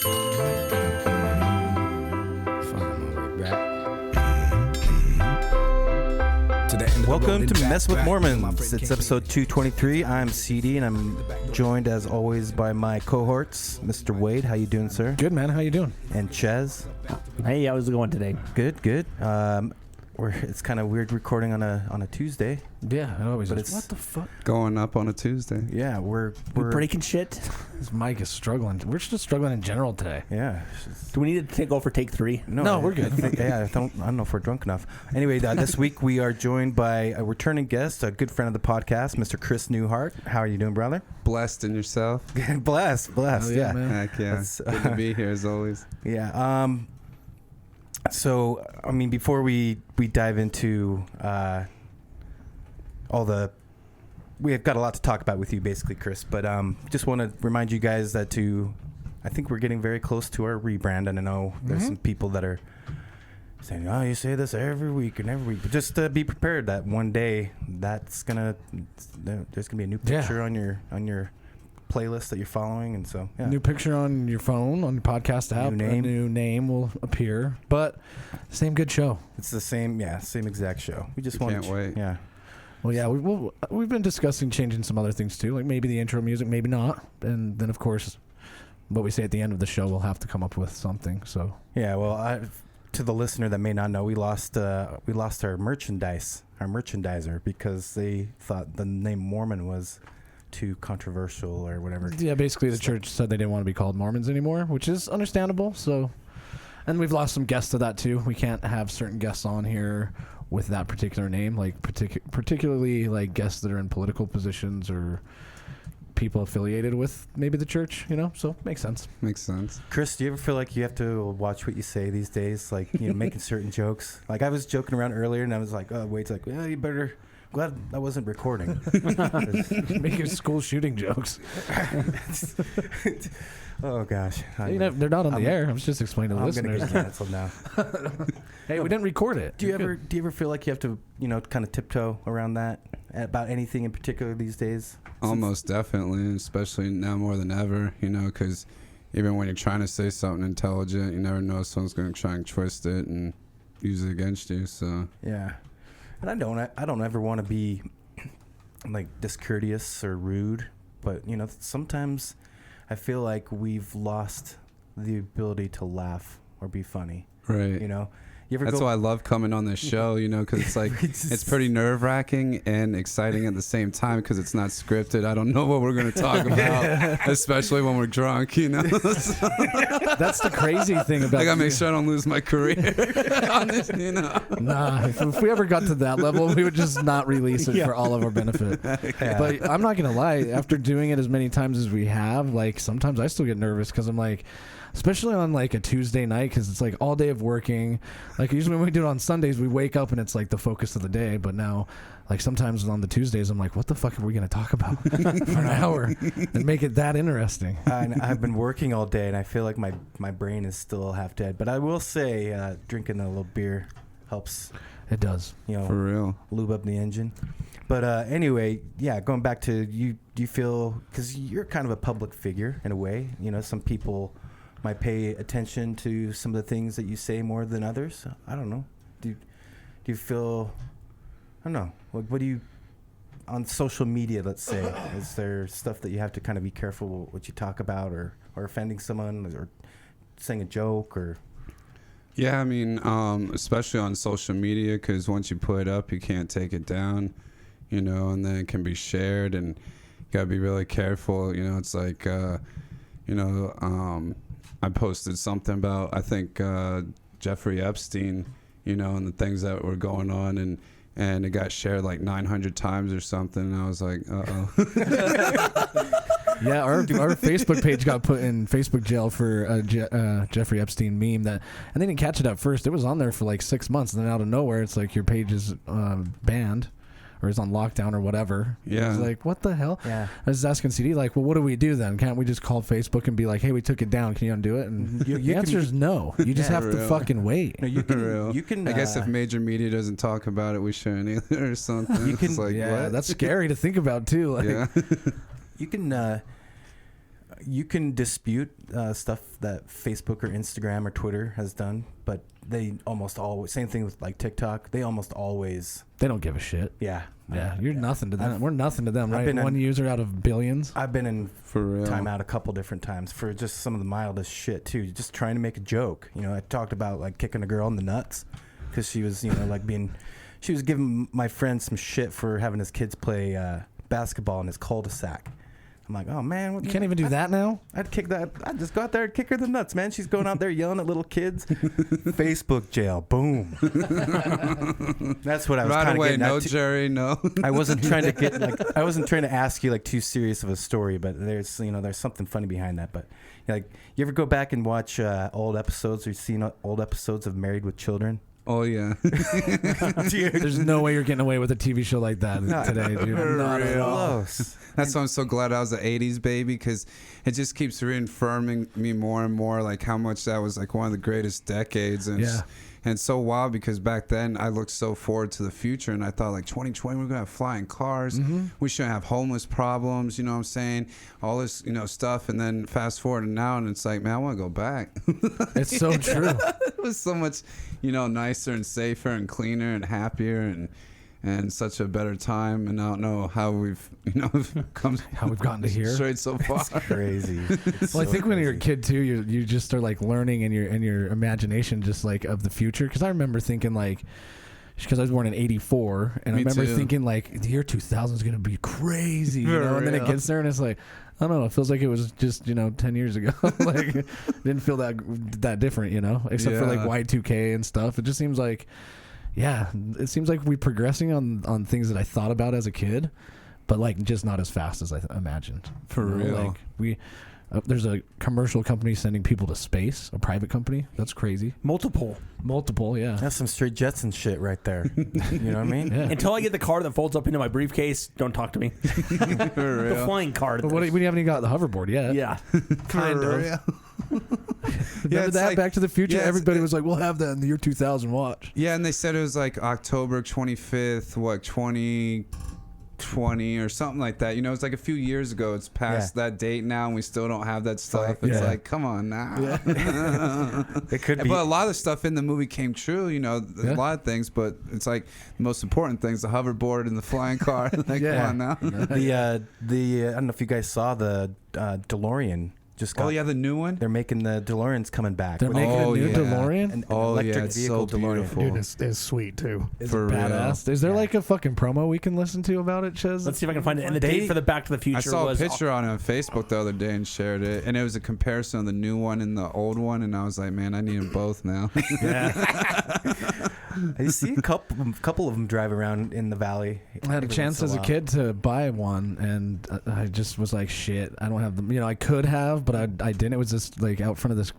Welcome to Mess with Mormons. It's episode 223. I'm CD, and I'm joined, as always, by my cohorts, Mr. Wade. How you doing, sir? Good, man. How you doing? And Ches. Hey, how's it going today? Good. It's kind of weird recording on a Tuesday. Yeah, I always. But it's what the fuck? Going up on a Tuesday. Yeah, we're breaking shit. This mic is struggling. We're just struggling in general today. Yeah. Do we need to go for take 3? No, we're good. I don't know if we're drunk enough. Anyway, this week we are joined by a returning guest, a good friend of the podcast, Mr. Chris Newhart. How are you doing, brother? Blessed in yourself. Blessed. Oh, yeah, man. Heck yeah. Good to be here as always. Yeah. So, I mean, before we dive into we've got a lot to talk about with you, basically, Chris. But just want to remind you guys that I think we're getting very close to our rebrand, and I know there's some people that are saying, "Oh, you say this every week and every week." But just be prepared that one day there's gonna be a new picture on your playlist that you're following, and so new picture on your phone, on your podcast app. A new name will appear, but same good show. It's the same exact show. We just can't wait. Yeah. Well, yeah, we've been discussing changing some other things too, like maybe the intro music, maybe not, and then of course, what we say at the end of the show, we'll have to come up with something. So yeah, well, to the listener that may not know, we lost our merchandiser, because they thought the name Mormon was too controversial or whatever. Yeah, basically the church said they didn't want to be called Mormons anymore, which is understandable. So, and we've lost some guests to that too. We can't have certain guests on here with that particular name, like particularly like guests that are in political positions or people affiliated with maybe the church, so makes sense. Chris, do you ever feel like you have to watch what you say these days, like making certain jokes? Like I was joking around earlier and I was like, oh, Wade's like, well, you better. Glad I wasn't recording. Making school shooting jokes. Oh gosh, they're not on the air. I was just explaining to the listeners. I'm gonna get canceled now. Hey, we didn't record it. Do you ever feel like you have to kind of tiptoe around that about anything in particular these days? Almost definitely, especially now more than ever. Because even when you're trying to say something intelligent, you never know if someone's going to try and twist it and use it against you. So yeah. And I don't ever want to be like discourteous or rude, but sometimes I feel like we've lost the ability to laugh or be funny. Right. That's why I love coming on this show, because it's like it's pretty nerve-wracking and exciting at the same time because it's not scripted. I don't know what we're going to talk about, especially when we're drunk, That's the crazy thing about I got to make sure I don't lose my career on this, Nah, if we ever got to that level, we would just not release it for all of our benefit. Yeah. But I'm not going to lie, after doing it as many times as we have, like sometimes I still get nervous because I'm like, especially on like a Tuesday night, because it's like all day of working. Like usually when we do it on Sundays, we wake up and it's like the focus of the day. But now, like sometimes on the Tuesdays, I'm like, what the fuck are we going to talk about for an hour and make it that interesting? I've been working all day and I feel like my brain is still half dead. But I will say drinking a little beer helps. It does. For real. Lube up the engine. But anyway, yeah, going back to you, do you feel, because you're kind of a public figure in a way, some people might pay attention to some of the things that you say more than others. I don't know. Do you feel, I don't know, what do you, on social media, let's say, is there stuff that you have to kind of be careful what you talk about or offending someone or saying a joke or? Yeah, I mean, especially on social media, because once you put it up, you can't take it down, and then it can be shared, and you got to be really careful. It's like, I posted something about, I think, Jeffrey Epstein, and the things that were going on, and it got shared like 900 times or something, and I was like, uh-oh. Yeah, our Facebook page got put in Facebook jail for a Jeffrey Epstein meme and they didn't catch it at first. It was on there for like 6 months, and then out of nowhere, it's like your page is banned. Or is on lockdown or whatever. Yeah. I was like, what the hell? Yeah. I was asking CD, like, well, what do we do then? Can't we just call Facebook and be like, hey, we took it down. Can you undo it? And the answer is no. You just have to fucking wait. No, you can. I guess if major media doesn't talk about it, we shouldn't either or something. You can. It's like, yeah, what? That's scary to think about too. Like, yeah. You can. you can dispute stuff that Facebook or Instagram or Twitter has done, but they almost always, same thing with like TikTok, they almost always, They don't give a shit. yeah. Yeah, you're nothing to them. We're nothing to them, I've right? been One user out of billions. I've been in For real. timeout a couple different times for just some of the mildest shit too, just trying to make a joke. You know, I talked about like kicking a girl in the nuts because she was, you know, like she was giving my friend some shit for having his kids play basketball in his cul-de-sac. I'm like, oh man, You can't even do that now? I'd kick that. I'd just go out there and kick her in the nuts, man. She's going out there yelling at little kids. Facebook jail, boom. That's what I was Right kind of away, getting no at. Jerry, no. I wasn't trying to get like, I wasn't trying to ask you like too serious of a story, but there's, you know, there's something funny behind that. But like, you ever go back and watch old episodes or seen old episodes of Married with Children? Oh yeah. There's no way you're getting away with a TV show like that today, dude. Not at all. Close. That's why I'm so glad I was an 80s baby, because it just keeps reaffirming me more and more like how much that was like one of the greatest decades. And Yeah. and it's so wild because back then I looked so forward to the future, and I thought like 2020 we're gonna have flying cars, we shouldn't have homeless problems, you know what I'm saying, all this, you know, stuff. And then fast forward to now, and it's like, man, I want to go back. It's so true. It was so much, you know, nicer and safer and cleaner and happier and such a better time. And I don't know how we've, you know, come How we've gotten to here. straight so far. Crazy. It's Well, I so think when you're a crazy. kid too, you just start like learning in your imagination, just like of the future. Because I remember thinking like, because I was born in '84, and I Me remember too. thinking like the year 2000 is gonna be crazy, you For know. And then it real. gets there, and it's like, I don't know. It feels like it was just 10 years ago. Like, didn't feel that different, you know, except for like Yeah. Y2K and stuff. It just seems like, yeah, it seems like we're progressing on things that I thought about as a kid, but like just not as fast as I imagined. For You know, real. like there's a commercial company sending people to space, a private company. That's crazy. Multiple. Multiple, yeah. That's some straight Jetson shit right there. You know what I mean? Yeah. Until I get the car that folds up into my briefcase, don't talk to me. For The real. flying car. But we haven't even got the hoverboard yet. Yeah. kind For of. real. Remember it's that like- Back to the Future? yeah, Everybody was like, "We'll have that in the year 2000." Watch. Yeah, and they said it was like October 25th, 2020 or something like that. You know, it's like a few years ago. It's past that date now, and we still don't have that stuff. It's Yeah. like, come on now. It could be. But a lot of the stuff in the movie came true, you know, Yeah. a lot of things, but it's like the most important things, the hoverboard and the flying car. Like, Yeah. come on now. the I don't know if you guys saw the DeLorean just got. Oh, yeah, the new one? They're making the DeLoreans coming back. They're with making Oh, a new yeah. DeLorean. an Oh, electric yeah, it's vehicle so DeLorean. beautiful. Dude, it's sweet too. Is For it real. badass? Is there Yeah. like a fucking promo we can listen to about it, Chez? Let's see if I can find it. And the They- date for the Back to the Future I saw a was picture on it on Facebook the other day and shared it, and it was a comparison of the new one and the old one, and I was like, man, I need them both now. I see a couple of them drive around in the valley. I had a every chance once as in a while. kid to buy one, and I just was like, shit, I don't have them. You know, I could have, but I didn't. It was just like out front of this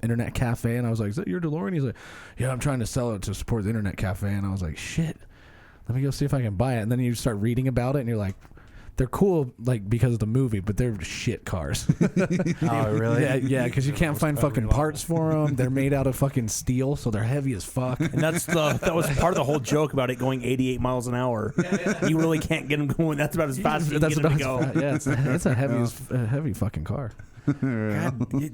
internet cafe, and I was like, is that your DeLorean? He's like, yeah, I'm trying to sell it to support the internet cafe. And I was like, shit, let me go see if I can buy it. And then you start reading about it, and you're like, they're cool, like, because of the movie, but they're shit cars. Oh, really? Yeah, because you can't find fucking parts for them. They're made out of fucking steel, so they're heavy as fuck. And that was part of the whole joke about it going 88 miles an hour. You really can't get them going. That's about as fast as you can get them to go. Yeah, it's a heavy fucking car. God,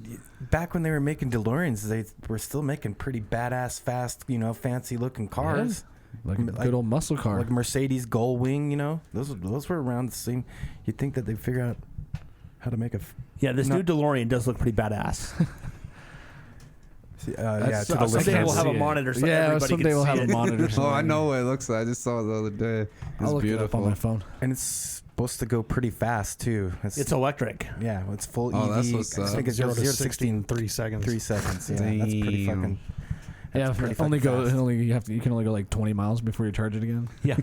back when they were making DeLoreans, they were still making pretty badass, fast, you know, fancy looking cars. Like a Like- good old muscle car. Like Mercedes Gullwing, you know, those were around the same. You'd think that they'd figure out how to make a. Yeah, this No. new DeLorean does look pretty badass. Yeah, to the I'll Someday listeners. we'll have a see it. monitor so Yeah, everybody someday can we'll see have it. a monitor. Oh, I know what it looks like. I just saw it the other day. It's I'll look beautiful. it up on my phone. And it's supposed to go pretty fast too. It's electric. yeah, it's full Oh, EV. that's what's I up. think it's 0 to 0 to 60 in 3 seconds. 3 seconds. Yeah, that's pretty Damn. fucking. Yeah, That's pretty only fucking go fast. you can only go like 20 miles before you charge it again. Yeah.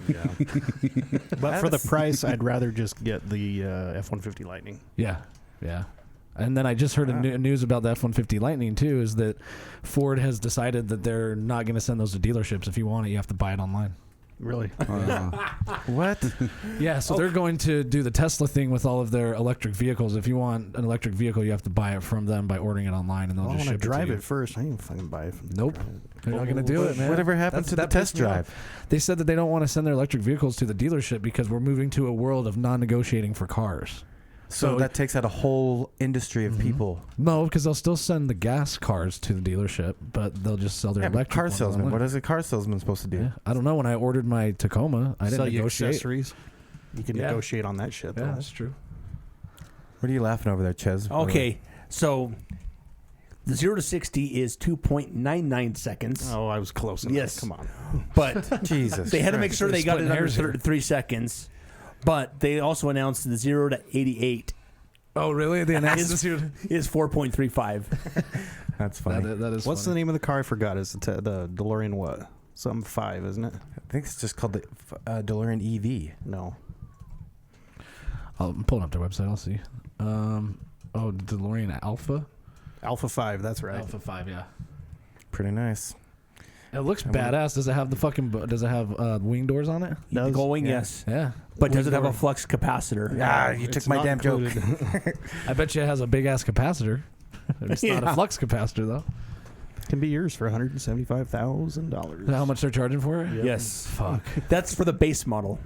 But for the That's- price, I'd rather just get the F-150 Lightning. Yeah. And then I just heard news about the F-150 Lightning too. Is that Ford has decided that they're not going to send those to dealerships. If you want it, you have to buy it online. Really? What? Yeah, so they're going to do the Tesla thing with all of their electric vehicles. If you want an electric vehicle, you have to buy it from them by ordering it online, and they'll I just want to ship drive it to it you. first. I ain't fucking buy it. From Nope. They're not going to do it, man. Whatever happened to the that test pissed me off. drive? They said that they don't want to send their electric vehicles to the dealership because we're moving to a world of non-negotiating for cars. So that takes out a whole industry of people. No, because they'll still send the gas cars to the dealership, but they'll just sell their Yeah, but electric car ones salesman. online. What is a car salesman supposed to do? Yeah, I don't know. When I ordered my Tacoma, I didn't Sell you negotiate. accessories. You can Yeah. negotiate on that shit. Yeah, Though. that's true. What are you laughing over there, Ches? Okay, so the 0 to 60 is 2.99 seconds. Oh, I was close enough. Yes. Come on. But Jesus. they had to make Christ. sure they got it splitting under hairs here. 3 seconds. But they also announced the 0 to 88 Oh, really? They announced Is- this here. is 4.35. That's funny. That is. What's the funny. name of the car? I forgot. Is the DeLorean what? Some 5, isn't it? I think it's just called the DeLorean EV. No. I'm pulling up their website. I'll see. DeLorean Alpha. Alpha 5. That's right. Alpha 5. Yeah. Pretty nice. It looks I wonder- badass. Does it have the fucking? Does it have wing doors on it? Does? Going, Yeah. yes. Yeah. But does it have a Wing door. flux capacitor? Ah, you took It's my not damn joke. included. I bet you it has a big ass capacitor. It's not Yeah. a flux capacitor though. Can be yours for $175,000. Is that how much they're charging for it? Yes. Fuck. That's for the base model.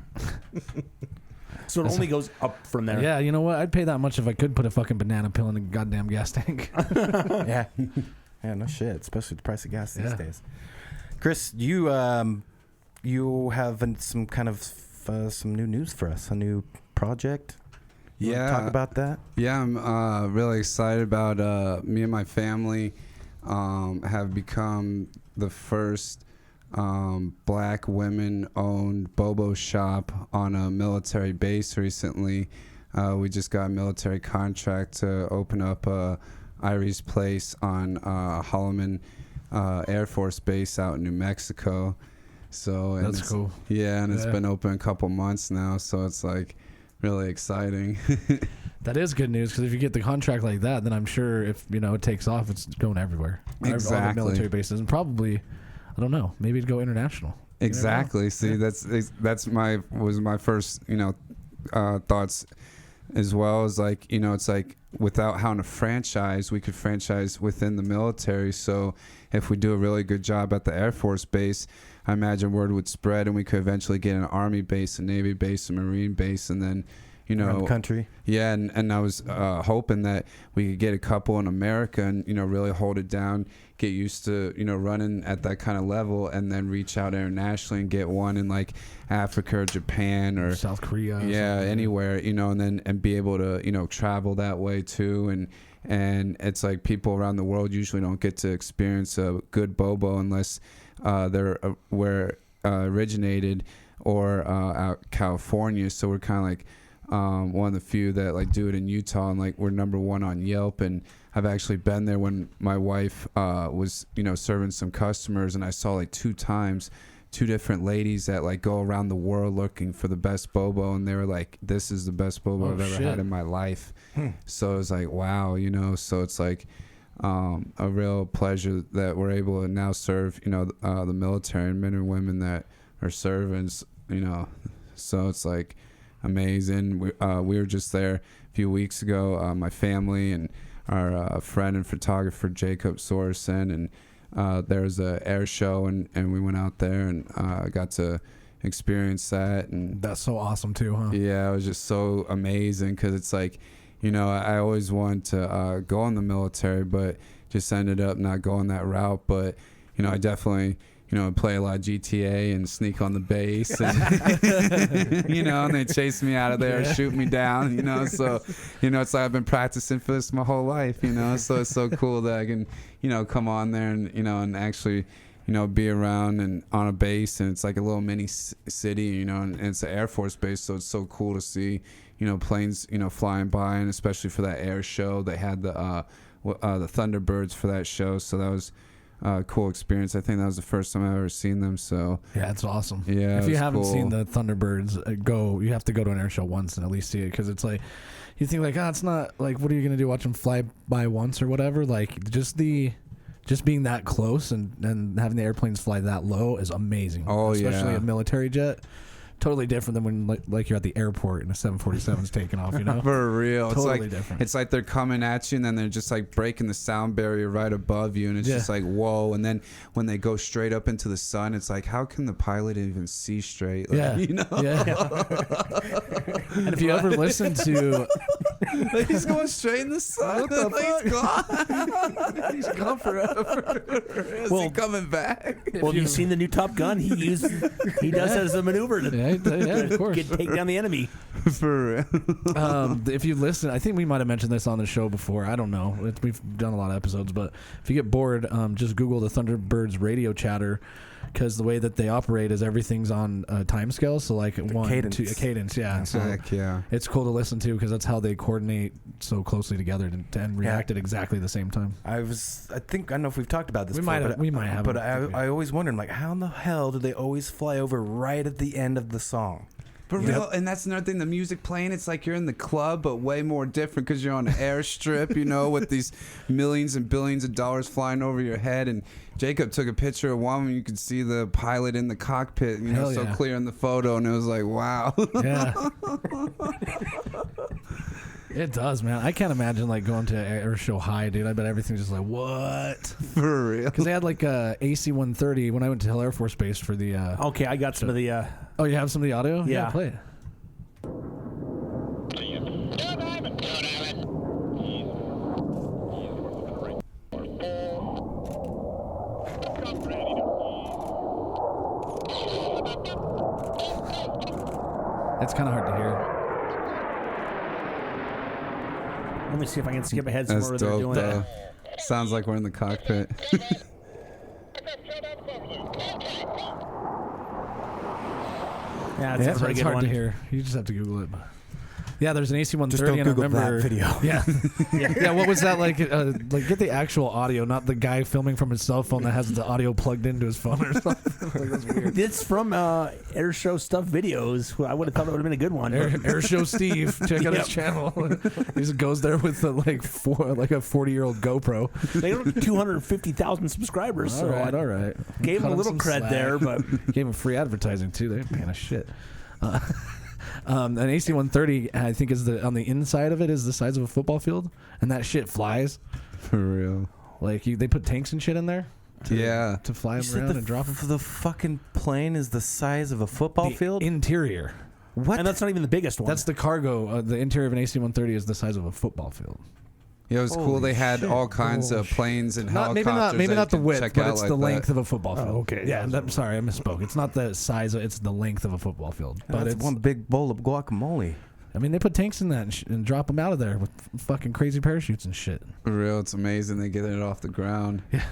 So it only goes up from there. Yeah, you know what? I'd pay that much if I could put a fucking banana peel in a goddamn gas tank. Yeah. Yeah, no shit. Especially the price of gas these Yeah. days. Chris, you have some kind of some new news for us. A new project. You wanna Yeah. talk about that. Yeah, I'm really excited about me and my family have become the first black women-owned bobo shop on a military base recently. We just got a military contract to open up Irie's Place on Holloman Air Force Base out in New Mexico. So and That's it's- cool. Yeah, and it's Yeah. been open a couple months now, so it's like really exciting. That is good news because if you get the contract like that, then I'm sure if it takes off, it's going everywhere. All the Exactly. military bases and probably, I don't know, maybe it'd go international. Exactly. See, that's my first thoughts as well as like it's like without having a franchise, we could franchise within the military. So if we do a really good job at the Air Force base, I imagine word would spread and we could eventually get an Army base, a Navy base, a Marine base, and then Around the country. Yeah, and I was hoping that we could get a couple in America and really hold it down, get used to running at that kind of level, and then reach out internationally and get one in like Africa or Japan or South Korea. or yeah, something. anywhere, and be able to travel that way too, and it's like people around the world usually don't get to experience a good bobo unless they're where originated or out California. So we're kind of like one of the few that like do it in Utah, and like we're #1 on Yelp. And I've actually been there when my wife was serving some customers, and I saw like 2 times 2 different ladies that like go around the world looking for the best bobo, and they were like, this is the best bobo Oh, I've ever shit. had in my life. So it was like, wow, so it's like a real pleasure that we're able to now serve the military and men and women that are servants, so it's like amazing. We were just there a few weeks ago, my family and our friend and photographer Jacob Sorensen, and there was a air show, and we went out there and got to experience that. And That's so awesome too, huh? yeah, it was just so amazing because it's like, I always wanted to go in the military, but just ended up not going that route. But, I definitely, play a lot of GTA and sneak on the base, and, and they chase me out of there, shoot me down, So, it's like I've been practicing for this my whole life, So it's so cool that I can, come on there and, and actually, be around and on a base, and it's like a little mini city, and it's an Air Force base, so it's so cool to see, planes, flying by, and especially for that air show, they had the Thunderbirds for that show, so that was a cool experience. I think that was the first time I've ever seen them, so Yeah, it's awesome. yeah. If it you was haven't cool. seen the Thunderbirds, you have to go to an air show once and at least see it, because it's like you think like, it's not like, what are you gonna do? Watch them fly by once or whatever? Like just being that close and having the airplanes fly that low is amazing. Oh, especially yeah. a military jet. Totally different than when like you're at the airport and a 747's taking off. For real. Totally it's like different. It's like they're coming at you, and then they're just like breaking the sound barrier right above you, and it's Yeah. just like, whoa. And then when they go straight up into the sun, it's like, how can the pilot even see straight? Like, Yeah. Yeah. And if you ever listen to Like he's going straight in the sun. What the Like, fuck? He's gone forever. Is he coming back? Well, have you seen the new Top Gun? He does that as a maneuver to Yeah, of course. take down the enemy. For real. If you listen, I think we might have mentioned this on the show before. I don't know. We've done a lot of episodes, but if you get bored, just Google the Thunderbirds radio chatter, because the way that they operate is everything's on a time scale. So like a cadence, yeah. So Heck yeah. it's cool to listen to because that's how they coordinate so closely together and react at exactly the same time. I don't know if we've talked about this before. We might have. But I always wondered, like, how in the hell do they always fly over right at the end of the song? For real, and that's another thing. The music playing, it's like you're in the club, but way more different because you're on an airstrip, with these millions and billions of dollars flying over your head. And Jacob took a picture of one, and you could see the pilot in the cockpit, so clear in the photo, and it was like, wow. Yeah. It does, man. I can't imagine like going to air show high, dude. I bet everything's just like, what? For real. Because they had like a AC-130 when I went to Hill Air Force Base for the. Okay, I got some of the. Oh, you have some of the audio? Yeah, play it. It's kind of hard to hear. Let me see if I can skip ahead somewhere where they're doing that. Sounds like we're in the cockpit. Yeah, It's a pretty good hard one. to hear. You just have to Google it. Yeah, there's an AC-130. Just don't and I Google remember, that video. Yeah. Yeah. What was that like? Like, get the actual audio, not the guy filming from his cell phone that has the audio plugged into his phone or something. Like, that's weird. It's from Air Show Stuff Videos. I would have thought it would have been a good one. Air Show Steve, check out his channel. He just goes there with a 40-year-old GoPro. They got 250,000 subscribers. All right. Gave him Cut a little some cred slack. there, but Gave him free advertising too. They're paying us shit. An AC-130, I think, is on the inside of it is the size of a football field, and that shit flies. For real. Like they put tanks and shit in there. To fly them around and drop them. The fucking plane is the size of a football field? Interior. What? and that's not even the biggest one. That's the cargo. The interior of an AC-130 is the size of a football field. Yeah, it was cool. Holy They had shit. all kinds of planes and helicopters. Maybe not the width, check but out it's like the that. length of a football field. okay. Yeah, I'm sorry, I misspoke. It's not the size. It's the length of a football field. But That's it's one big bowl of guacamole. I mean, they put tanks in that and drop them out of there with fucking crazy parachutes and shit. For real, it's amazing they get it off the ground. Yeah.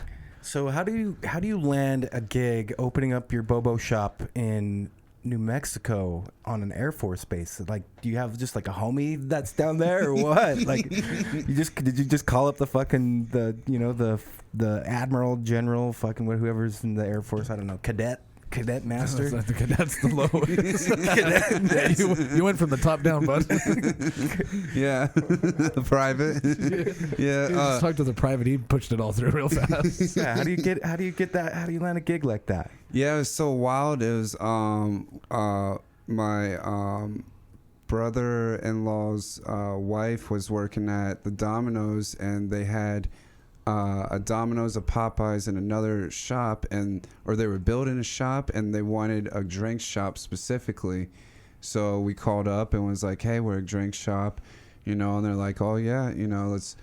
So how do you land a gig opening up your Bobo shop in New Mexico on an Air Force base? Like, do you have just like a homie that's down there or what? Like, did you just call up the fucking the Admiral General fucking whoever's in the Air Force? I don't know, cadet master. That's the lowest. Yeah, you went from the top down, bud. Yeah, the private. Yeah, Just talked to the private. He pushed it all through real fast. Yeah, how do you get that? How do you land a gig like that? yeah. It was so wild. It was my brother-in-law's wife was working at the Domino's, and they had a Domino's, a Popeyes, and another shop, or they were building a shop, and they wanted a drink shop specifically. So we called up and was like, "Hey, we're a drink shop," and they're like, "Oh yeah, let's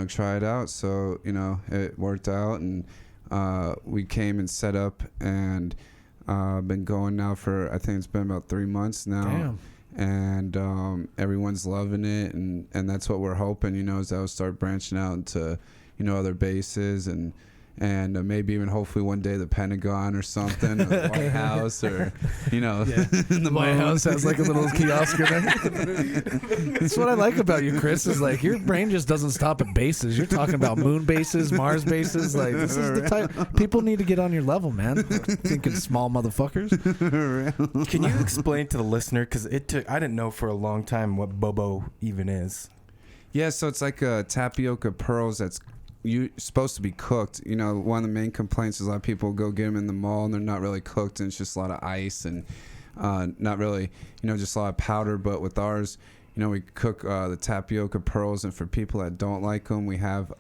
try it out." So it worked out, and we came and set up, and been going now for, I think it's been about 3 months now. Damn. And everyone's loving it, and that's what we're hoping, is that we'll start branching out into other bases, and maybe even hopefully one day the Pentagon or something, or the White House, or the White moon. House has like a little kiosk in there. That's what I like about you, Chris. Is like your brain just doesn't stop at bases. You're talking about moon bases, Mars bases. Like, this is the type people need to get on your level, man. Thinking small motherfuckers. Can you explain to the listener, because I didn't know for a long time what Bobo even is. Yeah, so it's like a tapioca pearls that's supposed to be cooked. One of the main complaints is a lot of people go get them in the mall and they're not really cooked, and it's just a lot of ice and not really, just a lot of powder. But with ours, we cook the tapioca pearls, and for people that don't like them, we have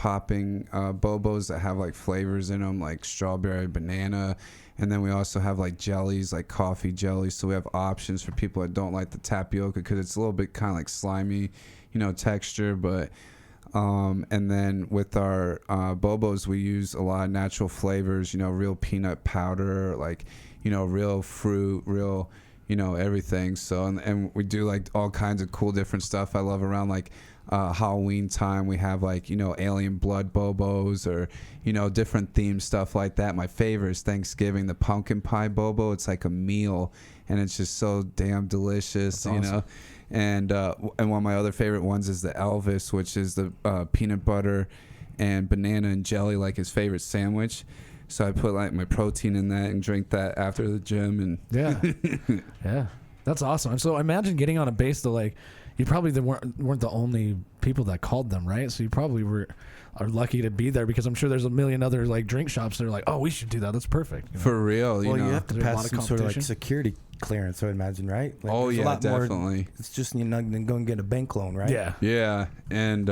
popping bobos that have like flavors in them, like strawberry, banana. And then we also have like jellies, like coffee jellies. So we have options for people that don't like the tapioca because it's a little bit kind of like slimy, texture. But and then with our bobos, we use a lot of natural flavors, real peanut powder, like, real fruit, real, everything. So, and we do like all kinds of cool different stuff. I love around like Halloween time, we have like, alien blood bobos or, different themed stuff like that. My favorite is Thanksgiving, the pumpkin pie bobo. It's like a meal and it's just so damn delicious, That's awesome. And one of my other favorite ones is the Elvis, which is the peanut butter and banana and jelly, like his favorite sandwich. So I put like my protein in that and drink that after the gym. And yeah, that's awesome. So imagine getting on a base though, like you probably weren't the only people that called them, right? So you probably are lucky to be there because I'm sure there's a million other like drink shops that are like, oh, we should do that. That's perfect. For real, well, you have to Is there a lot pass of some sort of like competition? security clearance, I would imagine, right? Like, Oh there's a yeah, lot more- definitely. it's just than go and get a bank loan, right? Yeah. Yeah, and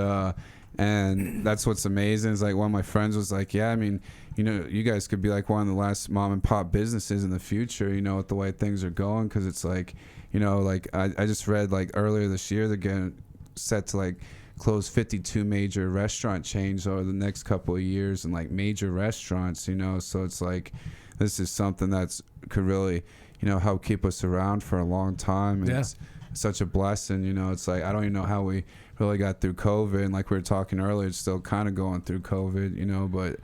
that's what's amazing is like one of my friends was like, yeah, I mean, you guys could be like one of the last mom and pop businesses in the future, with the way things are going, because it's like, like I just read like earlier this year they're getting set to like close 52 major restaurant chains over the next couple of years, and like major restaurants, so it's like this is something that's could really help keep us around for a long time. And it's such a blessing. It's like I don't even know how we really got through COVID, and like we were talking earlier, it's still kind of going through COVID, but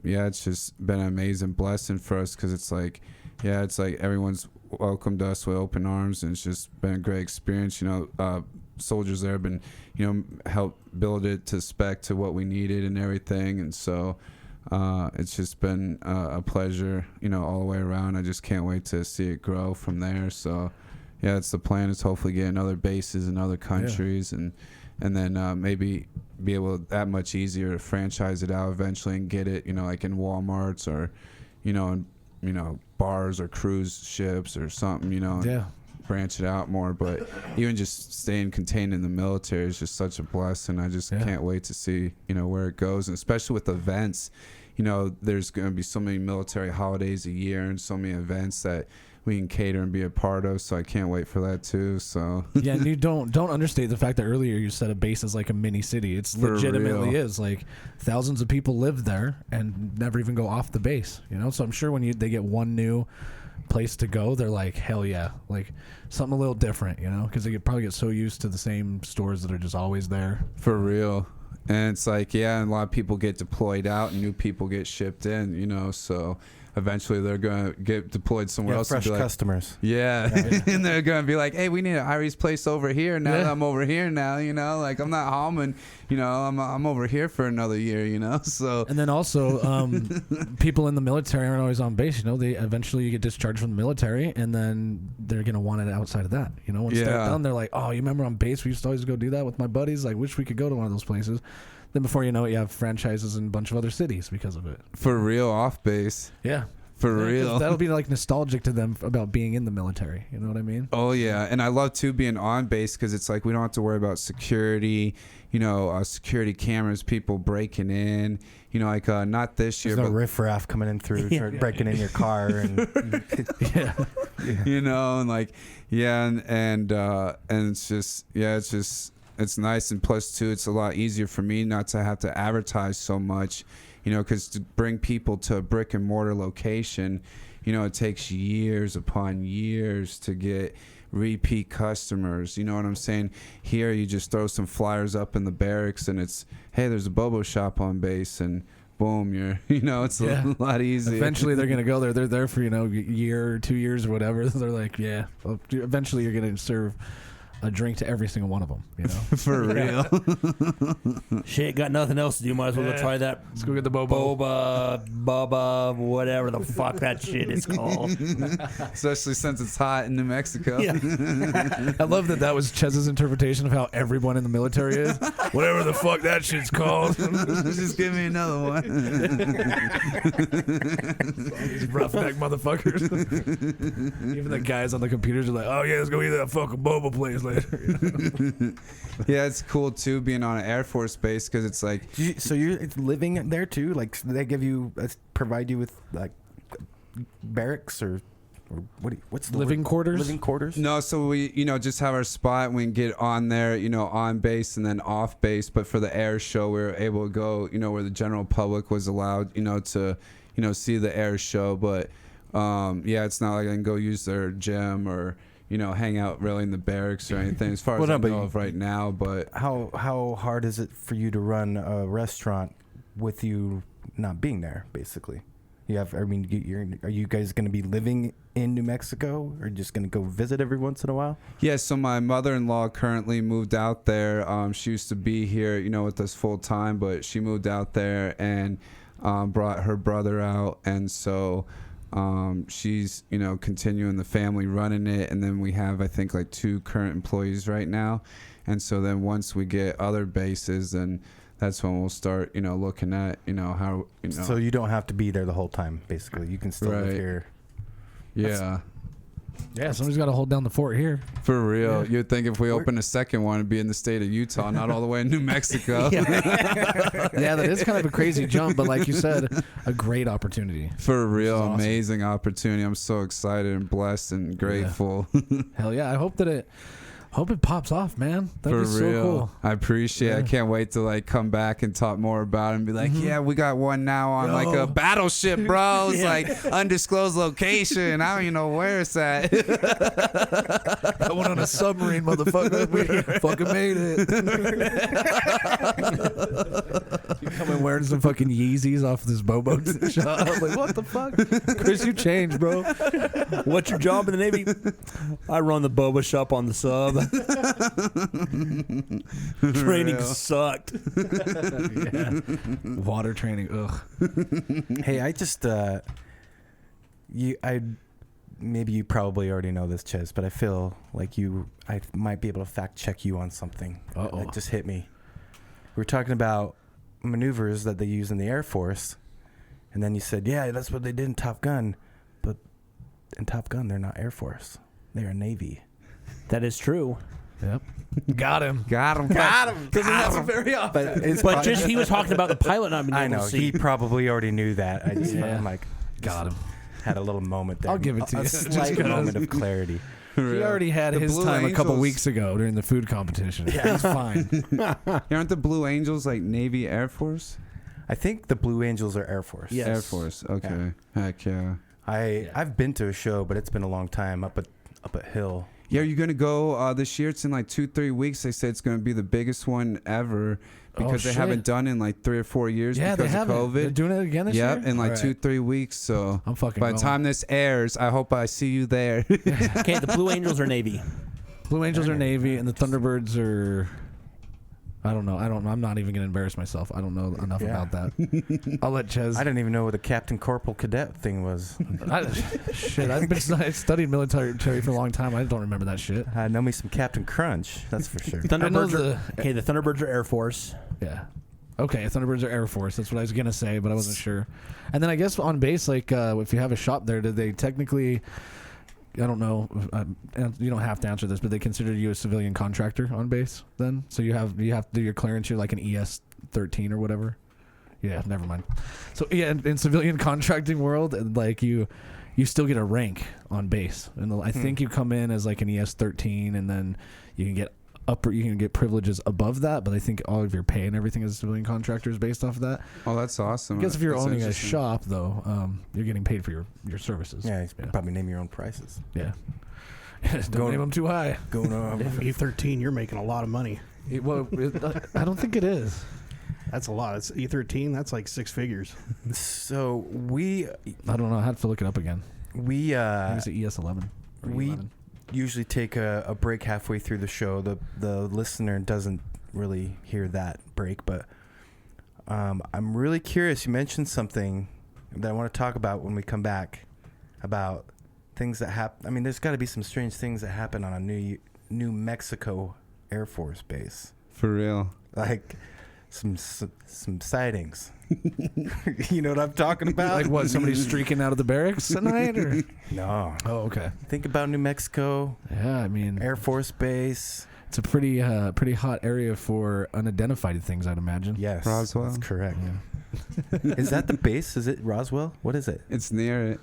yeah, it's just been an amazing blessing for us because it's like everyone's welcomed us with open arms, and it's just been a great experience. Soldiers there have been helped build it to spec to what we needed and everything, and so it's just been a pleasure all the way around. I just can't wait to see it grow from there. So yeah, it's the plan, is hopefully getting other bases in other countries, and then maybe be able that much easier to franchise it out eventually and get it like in Walmarts or in bars or cruise ships or something, branch it out more. But even just staying contained in the military is just such a blessing. I just can't wait to see where it goes, and especially with events. There's going to be so many military holidays a year and so many events that we can cater and be a part of, so I can't wait for that too. So yeah, and you don't understate the fact that earlier you said a base is like a mini city. It's For legitimately real. is like thousands of people live there and never even go off the base. So I'm sure when they get one new place to go, they're like, hell yeah, like something a little different, because they probably get so used to the same stores that are just always there. for real. And it's like, yeah, and a lot of people get deployed out and new people get shipped in, so eventually they're going to get deployed somewhere else. Fresh and be like, customers. yeah. And they're going to be like, hey, we need an Irish place over here. Now that I'm over here now, like I'm not home, and, I'm over here for another year, so. And then also, people in the military aren't always on base. They eventually get discharged from the military, and then they're gonna want it outside of that. Once they're done, they're like, "Oh, you remember on base? We used to always go do that with my buddies. Like, wish we could go to one of those places." Then before you know it, you have franchises in a bunch of other cities because of it. For real, off base. Yeah. For real. That'll be like nostalgic to them about being in the military. You know what I mean? Oh yeah, and I love too being on base because it's like we don't have to worry about security, security cameras, people breaking in, like not this year, There's no but riffraff coming in through, breaking in your car, and and like and it's just it's nice, and plus too, it's a lot easier for me not to have to advertise so much. Because to bring people to a brick and mortar location, it takes years upon years to get repeat customers. You know what I'm saying? Here, you just throw some flyers up in the barracks, and it's, hey, there's a Bobo shop on base, and boom, it's a lot easier. Eventually, they're gonna go there. They're there for a year or 2 years or whatever. They're like, yeah. Well, eventually, you're gonna serve a drink to every single one of them. For real. Shit, got nothing else to do. Might as well go try that. Let's go get the bobo. Bubba, whatever the fuck that shit is called. Especially since it's hot in New Mexico. Yeah. I love that was Chez's interpretation of how everyone in the military is. Whatever the fuck that shit's called. Just give me another one. These roughneck motherfuckers. Even the guys on the computers are like, oh yeah, let's go eat that fucking boba place. Like, it. Yeah, it's cool too being on an Air Force base because it's like So you're living there too? Like they give you, provide you with like barracks or what's the Living word? quarters? Living quarters? no, so we just have our spot and we can get on there, on base and then off base. But for the air show, we were able to go, where the general public was allowed, to see the air show. But yeah, it's not like I can go use their gym or hang out really in the barracks or anything as far as I know of right now. But How hard is it for you to run a restaurant with you not being there, basically? Are you guys going to be living in New Mexico or just going to go visit every once in a while? yeah, so my mother-in-law currently moved out there. She used to be here, with us full time, but she moved out there and brought her brother out, and so she's continuing the family running it. And then we have, I think, like 2 current employees right now, and so then once we get other bases, and that's when we'll start looking at how So you don't have to be there the whole time, basically. You can still live Right. here. yeah. Yeah, somebody's got to hold down the fort here. For real. Yeah. You'd think if we open a second one, it'd be in the state of Utah, not all the way in New Mexico. Yeah, that is kind of a crazy jump, but like you said, a great opportunity. For real, This is awesome. amazing opportunity. I'm so excited and blessed and grateful. Hell yeah, I hope it pops off, man. That'd For be so real. cool. I appreciate it. I Yeah. can't wait to come back and talk more about it and be like, Mhm. yeah, we got one now on like Yo. a battleship, bro. It's like undisclosed location. I don't even know where it's at. I went on a submarine, motherfucker. We fucking made it. You come in wearing some fucking Yeezys off this Bobo shop. I'm like, what the fuck? Chris, you changed, bro. What's your job in the Navy? I run the boba shop on the sub. Training real. sucked. Yeah. Water training. Ugh. Hey, I just maybe you probably already know this, Ches, but I feel like I might be able to fact check you on something. Uh-oh. That just hit me. We were talking about maneuvers that they use in the Air Force, and then you said, yeah, that's what they did in Top Gun, but in Top Gun they're not Air Force, they're Navy. That is true. Yep. Got him. Got him. Doesn't happen very often. But just he was talking about the pilot not being I able know to see. he probably already knew that. I just Yeah. I'm like, Got him. had a little moment there. I'll give it to a you. slight Just 'cause. moment of clarity. He already had The his Blue time a couple Angels- weeks ago during the food competition. Yeah. He's fine. Aren't the Blue Angels like Navy Air Force? I think the Blue Angels are Air Force. Yes. Air Force. Okay. Heck yeah. I've been to a show, but it's been a long time up at Hill. Yeah, are you gonna go this year? It's in like 2-3 weeks. They say it's gonna be the biggest one ever because they shit. haven't done it in like 3 or 4 years Yeah, they because of haven't. COVID. They're doing it again this year? Yep, in like All right. 2-3 weeks. So I'm fucking by the going. time this airs, I hope I see you there. Okay, the Blue Angels are Navy. Blue Angels are Navy, and the Thunderbirds are... I don't know. I'm not even going to embarrass myself. I don't know enough Yeah. about that. I'll let Ches... I didn't even know what a Captain Corporal Cadet thing was. I studied military for a long time. I don't remember that shit. I know me some Captain Crunch, that's for sure. Thunderbirds the- okay, the Thunderbirds are Air Force. Yeah. Okay, Thunderbirds are Air Force. That's what I was going to say, but I wasn't sure. And then I guess on base, like, if you have a shop there, did they technically... I don't know. You don't have to answer this, but they consider you a civilian contractor on base then? So you have to do your clearance. You're like an ES-13 or whatever? Yeah, never mind. So, yeah, in civilian contracting world, like, you still get a rank on base. And I think you come in as like an ES-13, and then you can get privileges above that, but I think all of your pay and everything as a civilian contractor is based off of that. Oh, that's awesome. I guess if you're That's owning a interesting. shop, though, you're getting paid for your services. Yeah, you probably name your own prices. Yeah. Don't name them too high. Going on. If E13, you're making a lot of money. I don't think it is. That's a lot. It's E13. That's like 6 figures. So we I don't know. I have to look it up again. I think it's the ES11. Or we E11. usually take a break halfway through the show. The listener doesn't really hear that break, but I'm really curious. You mentioned something that I want to talk about when we come back about things that happen. I mean, there's got to be some strange things that happen on a New Mexico Air Force base. For real. Like, some sightings. You know what I'm talking about? Like what? Somebody streaking out of the barracks tonight? Or? No. Oh, okay. Think about New Mexico. Yeah, I mean, Air Force Base. it's a pretty hot area for unidentified things, I'd imagine. Yes. Roswell. That's correct. Yeah. Is that the base? Is it Roswell? What is it? It's near it.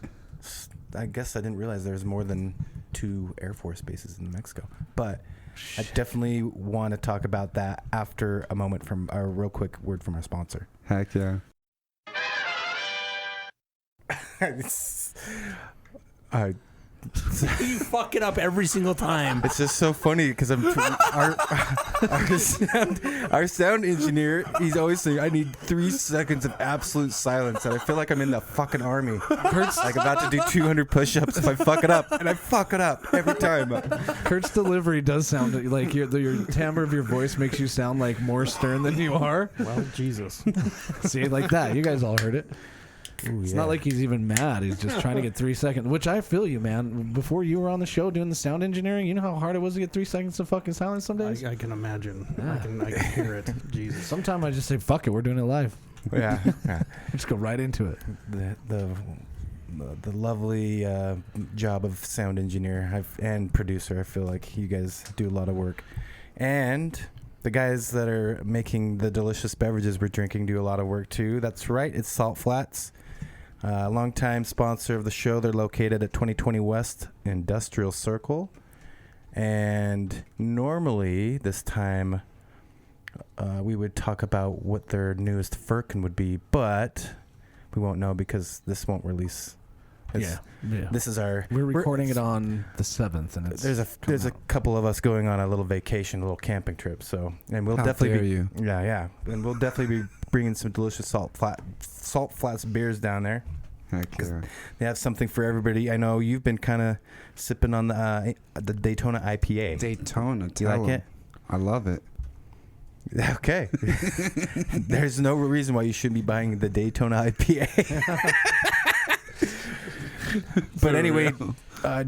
I guess I didn't realize there's more than 2 Air Force bases in New Mexico. But I definitely want to talk about that after a moment from a real quick word from our sponsor. Heck yeah. You fuck it up every single time. It's just so funny because our sound engineer, he's always saying, I need 3 seconds of absolute silence. And I feel like I'm in the fucking army. Kurt's like about to do 200 push-ups if I fuck it up. And I fuck it up every time. Kurt's delivery does sound like your timbre of your voice makes you sound like more stern than you are. Well, Jesus. See, like that. You guys all heard it. Ooh, It's yeah. not like he's even mad. He's just trying to get 3 seconds, which I feel you, man. Before you were on the show doing the sound engineering, you know how hard it was to get 3 seconds of fucking silence some days? I can imagine. Yeah. I can hear it. Jesus. Sometimes I just say, fuck it, we're doing it live. Yeah. Just go right into it. The lovely job of sound engineer and producer. I feel like you guys do a lot of work. And the guys that are making the delicious beverages we're drinking do a lot of work too. That's right. It's Salt Flats. Longtime sponsor of the show. They're located at 2020 West Industrial Circle. And normally this time we would talk about what their newest Firkin would be, but we won't know because this won't release. Yeah. This is our... We're recording it on the 7th, and it's There's a couple of us going on a little vacation, a little camping trip. So, and we'll How definitely dare be, you. yeah, and we'll definitely be bringing some delicious Salt Flats beers down there. Heck yeah. They have something for everybody. I know you've been kind of sipping on the Daytona IPA. Daytona. Do you like it? I love it. Okay. There's no reason why you shouldn't be buying the Daytona IPA. But anyway,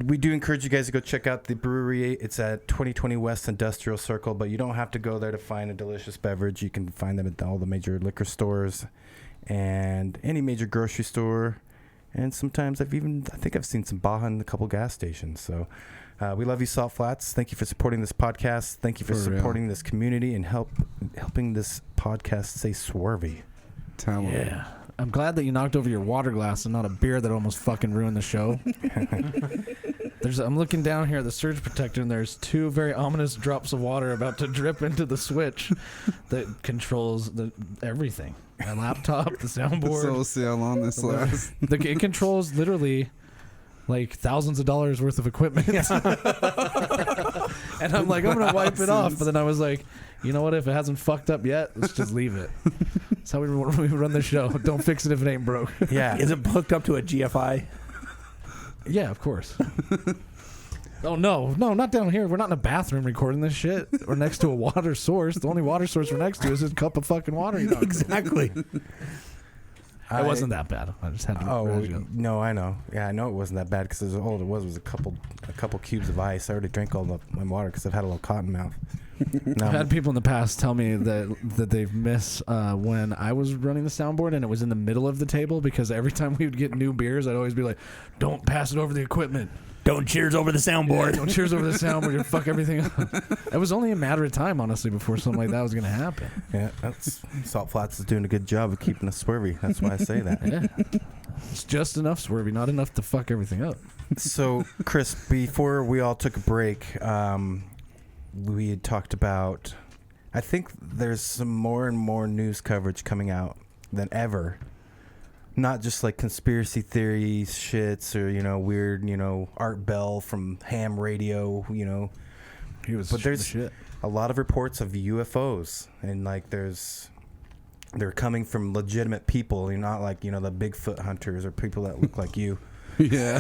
we do encourage you guys to go check out the brewery. It's at 2020 West Industrial Circle, but you don't have to go there to find a delicious beverage. You can find them at all the major liquor stores and any major grocery store. And sometimes I think I've seen some Baja in a couple gas stations. So we love you, Salt Flats. Thank you for supporting this podcast. Thank you for supporting this community and helping this podcast stay swervy. Tell 'em. Yeah. I'm glad that you knocked over your water glass and not a beer that almost fucking ruined the show. I'm looking down here at the surge protector, and there's 2 very ominous drops of water about to drip into the switch that controls everything. My laptop, the soundboard. So we'll see how long this lasts. It controls literally like thousands of dollars worth of equipment. And I'm like, I'm going to wipe it off. But then I was like, you know what? If it hasn't fucked up yet, let's just leave it. That's how we run the show. Don't fix it if it ain't broke. Yeah. Is it hooked up to a GFI? Yeah, of course. Oh, no, not down here. We're not in a bathroom recording this shit. We're next to a water source. The only water source we're next to is this cup of fucking water. You know? Exactly. It wasn't that bad. I just had to. No, I know. Yeah, I know it wasn't that bad because all it was a couple cubes of ice. I already drank all my water because I've had a little cotton mouth. I've had people in the past tell me that they've missed when I was running the soundboard and it was in the middle of the table because every time we would get new beers, I'd always be like, "Don't pass it over the equipment. Don't cheers over the soundboard. Yeah, don't cheers over the soundboard. You'll fuck everything up." It was only a matter of time, honestly, before something like that was going to happen. Yeah, Salt Flats is doing a good job of keeping us swervy. That's why I say that. Yeah, it's just enough swervy, not enough to fuck everything up. So, Chris, before we all took a break, we had talked about, I think there's some more and more news coverage coming out than ever. Not just like conspiracy theories shits or, weird, Art Bell from ham radio, He was but there's shit. a lot of reports of UFOs and like they're coming from legitimate people, not like, the Bigfoot hunters or people that look like you. Yeah.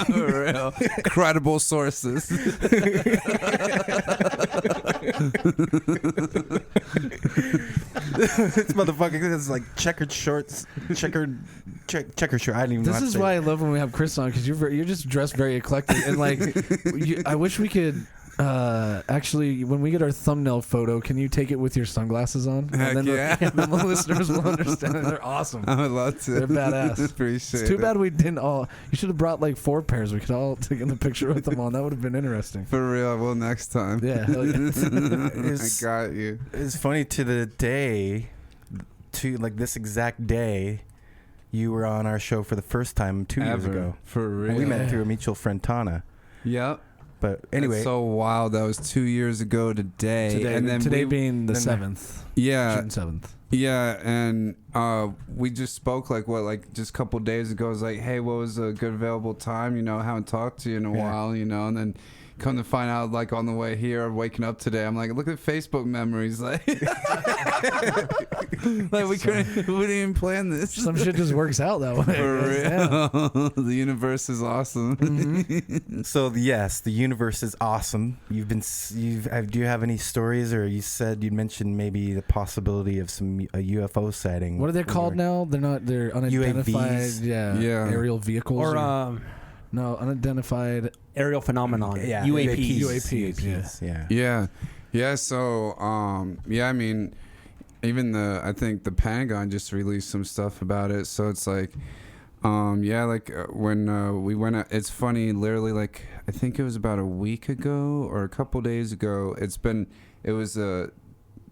Real. Credible sources. This motherfucker is like checkered shorts, checkered shirt. I didn't even know This how to is say why it. I love when we have Chris on because you're just dressed very eclectic and like I wish we could Actually, when we get our thumbnail photo, can you take it with your sunglasses on? Heck and then yeah. then the listeners will understand. They're awesome. I would love to. They're badass. Appreciate It's too it. bad we didn't all. You should have brought like 4 pairs. We could all take in the picture with them on. That would have been interesting. For real, I will next time. Yeah, hell yeah. I got you. It's funny to the day, to like this exact day, you were on our show for the first time 2 years Ever. ago. For real. And we met through a mutual friend, Tana. Yep. But anyway, That's so wild. That was 2 years ago today. Today, and then today we- being the then- 7th, yeah, June 7th. yeah, and we just spoke like just a couple days ago. It was like, hey, what was a good available time? You know, haven't talked to you in a while. You know, and then come to find out, like on the way here, waking up today, I'm like, look at Facebook memories, like, like we didn't even plan this. Some shit just works out that way. For Yeah. real, the universe is awesome. so yes, the universe is awesome. Do you have any stories, or you mentioned maybe the possibility of a UFO sighting? What are they called now? They're unidentified. UAVs? Yeah, aerial vehicles. Or no, unidentified. aerial phenomenon. Yeah, UAPs. Yeah. Yeah. So, yeah, I mean, even I think the Pentagon just released some stuff about it. So it's like, when we went out, it's funny, literally, like, I think it was about a week ago or a couple days ago. It was to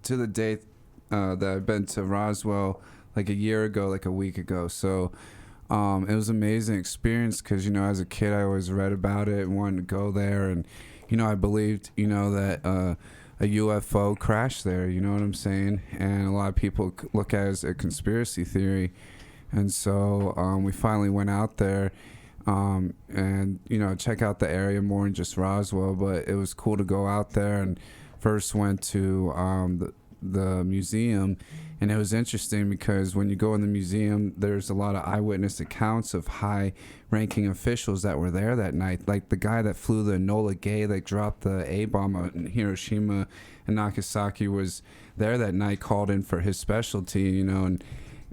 the date that I've been to Roswell, like a year ago, like a week ago. So, it was an amazing experience because, you know, as a kid, I always read about it and wanted to go there. And, you know, I believed, you know, that a UFO crashed there, you know what I'm saying? And a lot of people look at it as a conspiracy theory. And so we finally went out there and, you know, check out the area more than just Roswell. But it was cool to go out there, and first went to the museum. And it was interesting because when you go in the museum, there's a lot of eyewitness accounts of high-ranking officials that were there that night. Like the guy that flew the Enola Gay that dropped the A-bomb in Hiroshima and Nagasaki was there that night, called in for his specialty, you know,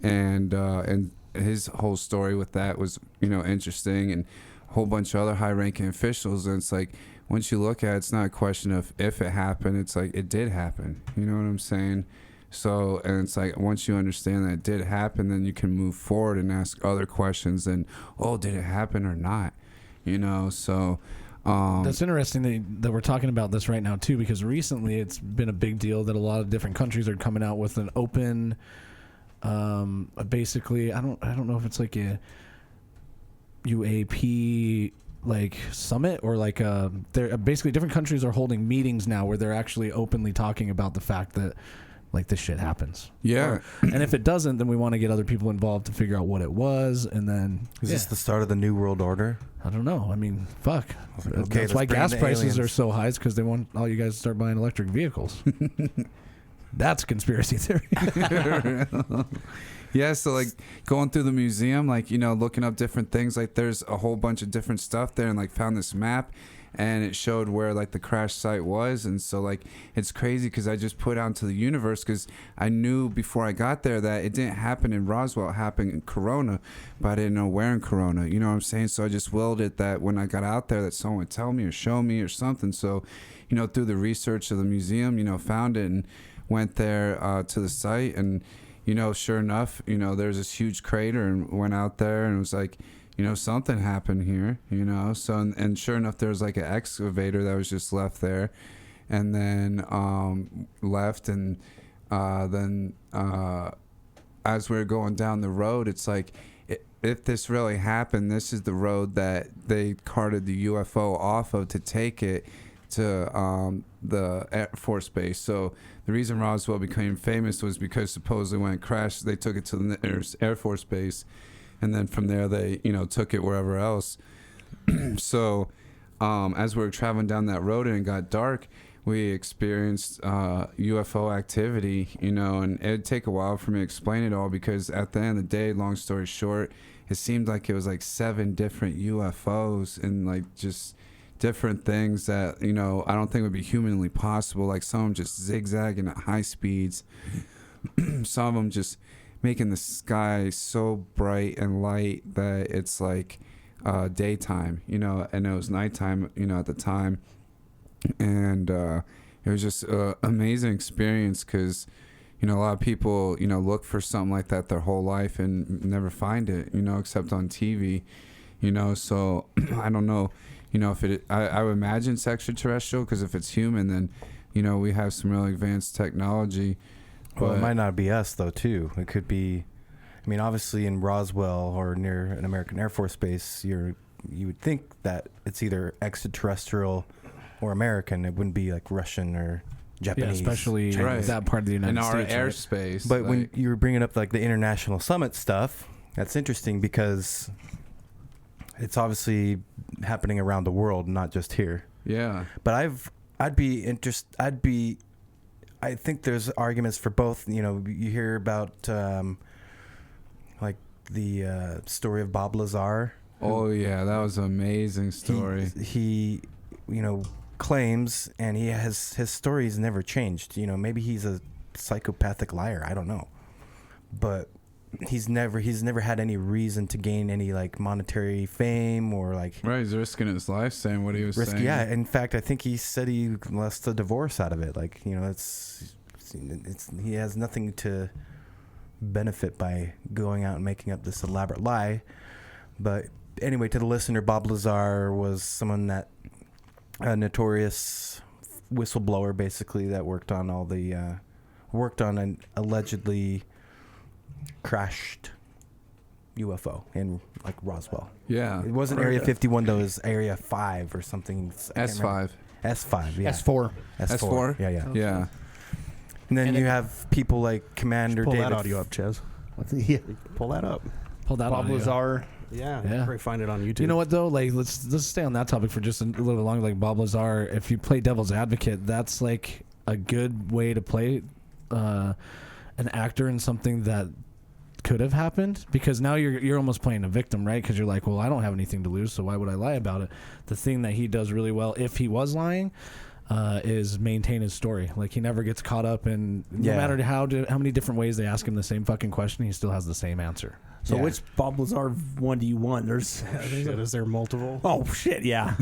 and his whole story with that was, you know, interesting, and a whole bunch of other high-ranking officials. And it's like, once you look at it, it's not a question of if it happened. It's like, it did happen. You know what I'm saying? So, and it's like, once you understand that it did happen, then you can move forward and ask other questions and, oh, did it happen or not? You know, so. That's interesting that we're talking about this right now, too, because recently it's been a big deal that a lot of different countries are coming out with an open, basically, I don't know if it's like a UAP like summit or like they're basically different countries are holding meetings now where they're actually openly talking about the fact that like this shit happens. Yeah. And if it doesn't, then we want to get other people involved to figure out what it was. And then Is this the start of the New World Order? I don't know. I mean, fuck. Okay, That's let's why bring gas the prices aliens. are so high. It's because they want all you guys to start buying electric vehicles. That's conspiracy theory. Yeah, so like going through the museum, like, you know, looking up different things, like there's a whole bunch of different stuff there, and like found this map and it showed where like the crash site was. And so like it's crazy because I just put out into the universe because I knew before I got there that it didn't happen in Roswell, it happened in Corona, but I didn't know where in Corona, you know what I'm saying? So I just willed it that when I got out there that someone would tell me or show me or something. So, you know, through the research of the museum, you know, found it and went there to the site. And you know, sure enough, you know, there's this huge crater, and went out there and it was like, you know, something happened here, you know. So, and sure enough, there was like an excavator that was just left there, and then left. And then as we were going down the road, it's like, if this really happened, this is the road that they carted the UFO off of to take it to the Air Force Base. So the reason Roswell became famous was because supposedly when it crashed, they took it to the Air Force Base, and then from there they, you know, took it wherever else. So as we were traveling down that road and it got dark, we experienced UFO activity, you know, and it'd take a while for me to explain it all because at the end of the day, long story short, it seemed like it was like 7 different UFOs and like just different things that, you know, I don't think would be humanly possible. Like some of them just zigzagging at high speeds, some of them just making the sky so bright and light that it's like daytime, you know, and it was nighttime, you know, at the time. and it was just an amazing experience because, a lot of people, look for something like that their whole life and never find it, except on TV, so I don't know, if I would imagine it's extraterrestrial because if it's human, then, we have some really advanced technology. Well, it might not be us, though, too. It could be, obviously in Roswell or near an American Air Force base, you would think that it's either extraterrestrial or American. It wouldn't be like Russian or Japanese. Yeah, especially that part of the United States. In our airspace. But when you were bringing up like the international summit stuff, that's interesting because it's obviously happening around the world, not just here. Yeah. But I think there's arguments for both. You hear about like the story of Bob Lazar. Oh yeah, that was an amazing story. He claims, and his story's never changed. Maybe he's a psychopathic liar. I don't know, but he's never had any reason to gain any like monetary fame or like. Right, he's risking his life saying what he was saying. Yeah, in fact, I think he said he lost a divorce out of it. Like he has nothing to benefit by going out and making up this elaborate lie. But anyway, to the listener, Bob Lazar was someone that a notorious whistleblower, basically, that worked on an allegedly crashed UFO in like Roswell. Yeah, it wasn't Area 51 though; it was Area 5 or something. S5. S5. Yeah. S4. S4. Yeah. And then you have people like Commander Pull David. that audio up, Ches. Yeah. Pull that up. Pull that Bob audio. Lazar. Yeah. Probably find it on YouTube. You know what though? Like let's stay on that topic for just a little bit longer. Like Bob Lazar, if you play devil's advocate, that's like a good way to play an actor in something that could have happened, because now you're almost playing a victim, right? Because you're like, well, I don't have anything to lose, so why would I lie about it? The thing that he does really well, if he was lying, is maintain his story. Like he never gets caught up in no matter how many different ways they ask him the same fucking question, he still has the same answer. So which Bob Lazar one do you want? There's is there multiple? Oh shit, yeah.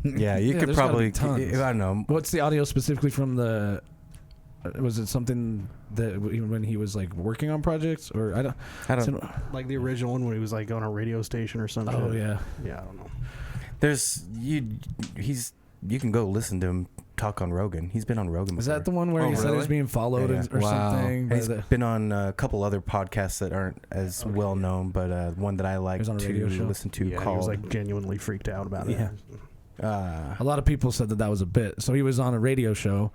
Yeah, you could probably. I don't know. What's the audio specifically from the? Was it something that when he was like working on projects, or I don't like the original one when he was like on a radio station or something. Oh yeah, I don't know. You can go listen to him talk on Rogan. He's been on Rogan before. Is that the one where he said he's being followed or something? He's been on a couple other podcasts that aren't as well known, but one that I like to listen to called. He was like genuinely freaked out about it. Yeah. A lot of people said that was a bit. So he was on a radio show,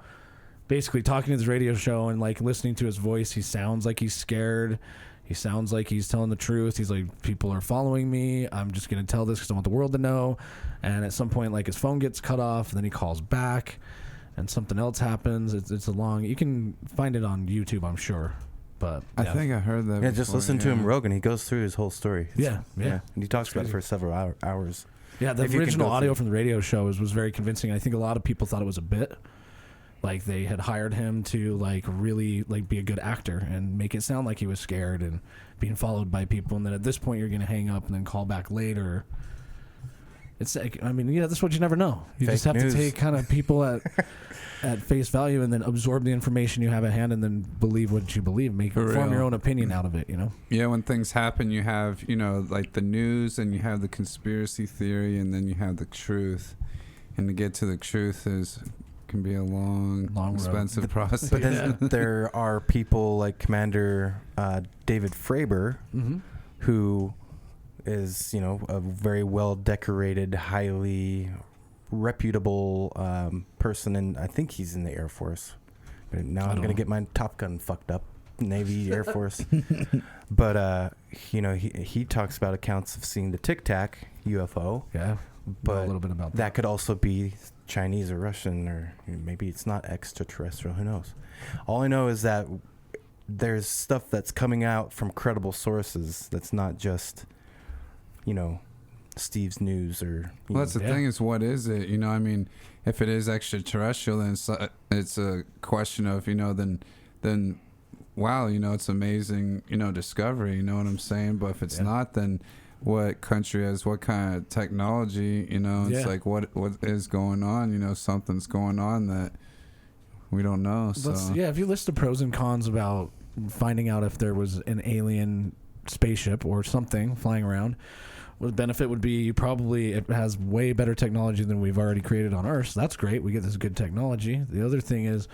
basically talking to his radio show and like listening to his voice. He sounds like he's scared. He sounds like he's telling the truth. He's like, people are following me. I'm just going to tell this because I want the world to know. And at some point, like his phone gets cut off, and then he calls back, and something else happens. It's a long. You can find it on YouTube, I'm sure. But I think I heard that. Yeah, just listen to him, Rogan. He goes through his whole story. Yeah. And he talks about it for several hours. Yeah, the original audio from the radio show was very convincing. I think a lot of people thought it was a bit. Like they had hired him to like really like be a good actor and make it sound like he was scared and being followed by people, and then at this point you're going to hang up and then call back later. It's like, that's what you never know. You just have to take kind of people at face value and then absorb the information you have at hand and then believe what you believe. Form your own opinion out of it, Yeah, when things happen, you have, like the news, and you have the conspiracy theory, and then you have the truth. And to get to the truth can be a long expensive process. But then there are people like Commander David Fravor, who is, a very well-decorated, highly reputable person, and I think he's in the Air Force. But now I'm going to get my Top Gun fucked up. Navy, Air Force. But, he talks about accounts of seeing the Tic Tac UFO. Yeah, but a little bit about that could also be Chinese or Russian, or maybe it's not extraterrestrial. Who knows? All I know is that there's stuff that's coming out from credible sources that's not just, Steve's News or. Well, that's the thing is, what is it? If it is extraterrestrial, then it's a question of, then wow, it's amazing, discovery. You know what I'm saying? But if it's not, then what country has what kind of technology. You know, it's Yeah. like what is going on. You know, something's going on that we don't know. So If you list the pros and cons about finding out if there was an alien spaceship or something flying around, well, the benefit would be it has way better technology than we've already created on Earth. So that's great. We get this good technology. The other thing is,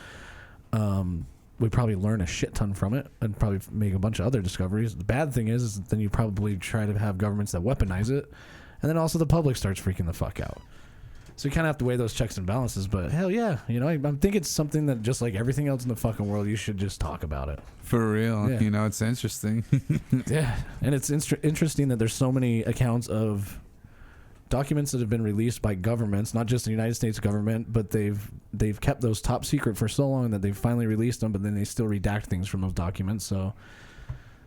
we probably learn a shit ton from it and probably make a bunch of other discoveries. The bad thing is then you probably try to have governments that weaponize it, and then also the public starts freaking the fuck out. So you kind of have to weigh those checks and balances. But hell yeah, you know, I think it's something that just like everything else in the fucking world, you should just talk about it. for real, Yeah. you know, it's interesting. Yeah, and it's interesting that there's so many accounts of documents that have been released by governments, not just the United States government, but they've kept those top secret for so long that they've finally released them, but then they still redact things from those documents. So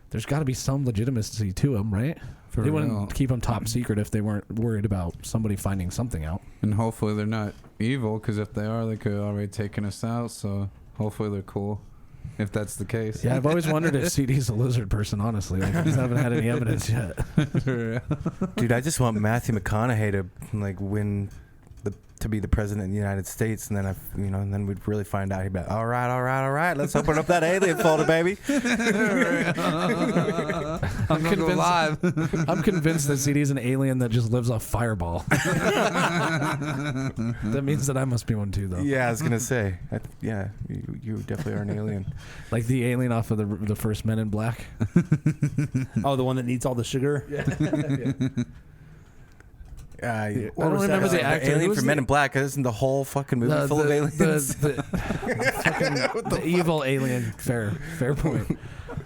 there's got to be some legitimacy to them, right? For They real. wouldn't keep them top secret if they weren't worried about somebody finding something out. And hopefully they're not evil, because if they are, they could have already taken us out. So hopefully they're cool, if that's the case. Yeah, I've always wondered if CD's a lizard person, honestly. Like, I just haven't had any evidence yet. For real. Dude, I just want Matthew McConaughey to like win to be the president of the United States, and then and then we'd really find out. He'd be like, all right, let's open up that alien folder, baby. I'm convinced. I'm convinced that CD's an alien that just lives off Fireball. That means that I must be one too, though. Yeah, I was gonna say, you definitely are an alien. Like the alien off of the first Men in Black. Oh, the one that needs all the sugar. I don't remember the actor. Alien Who was from Men in Black. Isn't the whole fucking movie full of aliens? The evil alien. Fair point.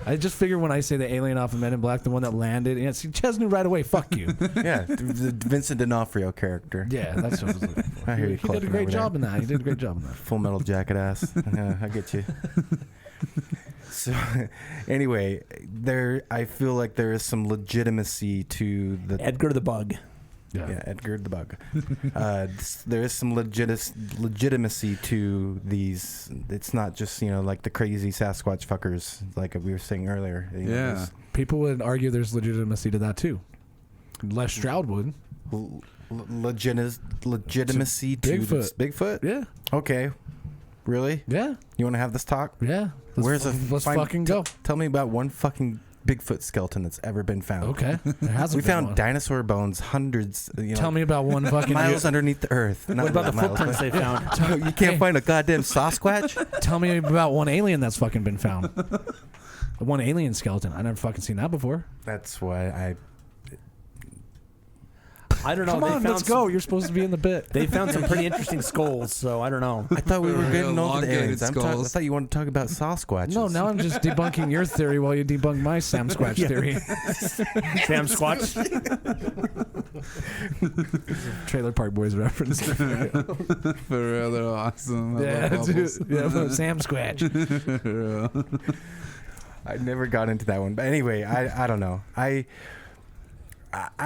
I just figure when I say the alien off of Men in Black, the one that landed, and see, Ches knew right away. Fuck you. Yeah, the Vincent D'Onofrio character. Yeah, that's what I was looking for. I hear you. He did a great job in that. He did a great job in that. Full Metal Jacket ass. Yeah, I get you. So, anyway, I feel like there is some legitimacy to the Edgar the Bug. Yeah, Edgar the Bug. There is some legitimacy to these. It's not just like the crazy Sasquatch fuckers like we were saying earlier. Yeah. People would argue there's legitimacy to that too. Les Stroud would. Legitimacy to Bigfoot. Bigfoot? Yeah. Okay. Really? Yeah. You want to have this talk? Yeah. Let's fucking go. Tell me about one fucking Bigfoot skeleton that's ever been found. Okay. There hasn't We been found one. dinosaur bones hundreds. Tell me about one fucking miles underneath the earth. What about the footprints they found? You can't find a goddamn Sasquatch? Tell me about one alien that's fucking been found. One alien skeleton. I never fucking seen that before. That's why I don't know. Come on, let's go. You're supposed to be in the bit. They found some pretty interesting skulls, so I don't know. I thought we were getting over the Elongated aliens. I skulls. thought you wanted to talk about Sasquatches. No, now I'm just debunking your theory while you debunk my Sam Squatch theory. Sam Squatch. Trailer Park Boys reference. For real, they're awesome. I Yeah, love dude. Bubbles. Yeah, Sam Squatch. For real. I never got into that one. But anyway, I don't know. I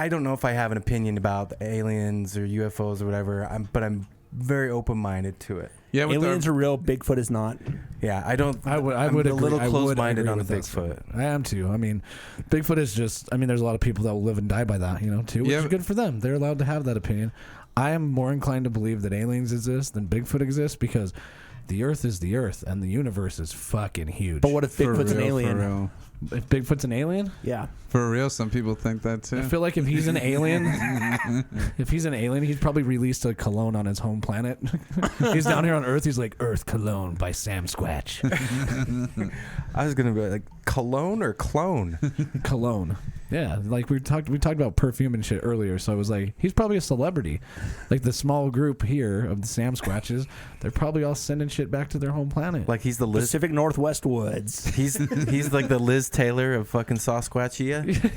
don't know if I have an opinion about the aliens or UFOs or whatever, but I'm very open-minded to it. Yeah, with Aliens are real. Bigfoot is not. Yeah, I don't. I would I'm agree. a little I would close-minded agree on the with that Bigfoot. statement. I am too. I mean, Bigfoot is just. I mean, there's a lot of people that will live and die by that, too, which Yeah. is good for them. They're allowed to have that opinion. I am more inclined to believe that aliens exist than Bigfoot exists because the Earth is the Earth and the universe is fucking huge. But what if For Bigfoot's an real, alien? For real. If Bigfoot's an alien? Yeah. For real, some people think that too. I feel like if he's an alien, he's probably released a cologne on his home planet. He's down here on Earth. He's like Earth Cologne by Sam Squatch. I was gonna be like cologne or clone. Cologne. Yeah, like we talked about perfume and shit earlier. So I was like, he's probably a celebrity. Like the small group here of the Sam Squatches, they're probably all sending shit back to their home planet. Like he's the Liz. Pacific Northwest Woods. He's like the Liz Taylor of fucking Sasquatchia.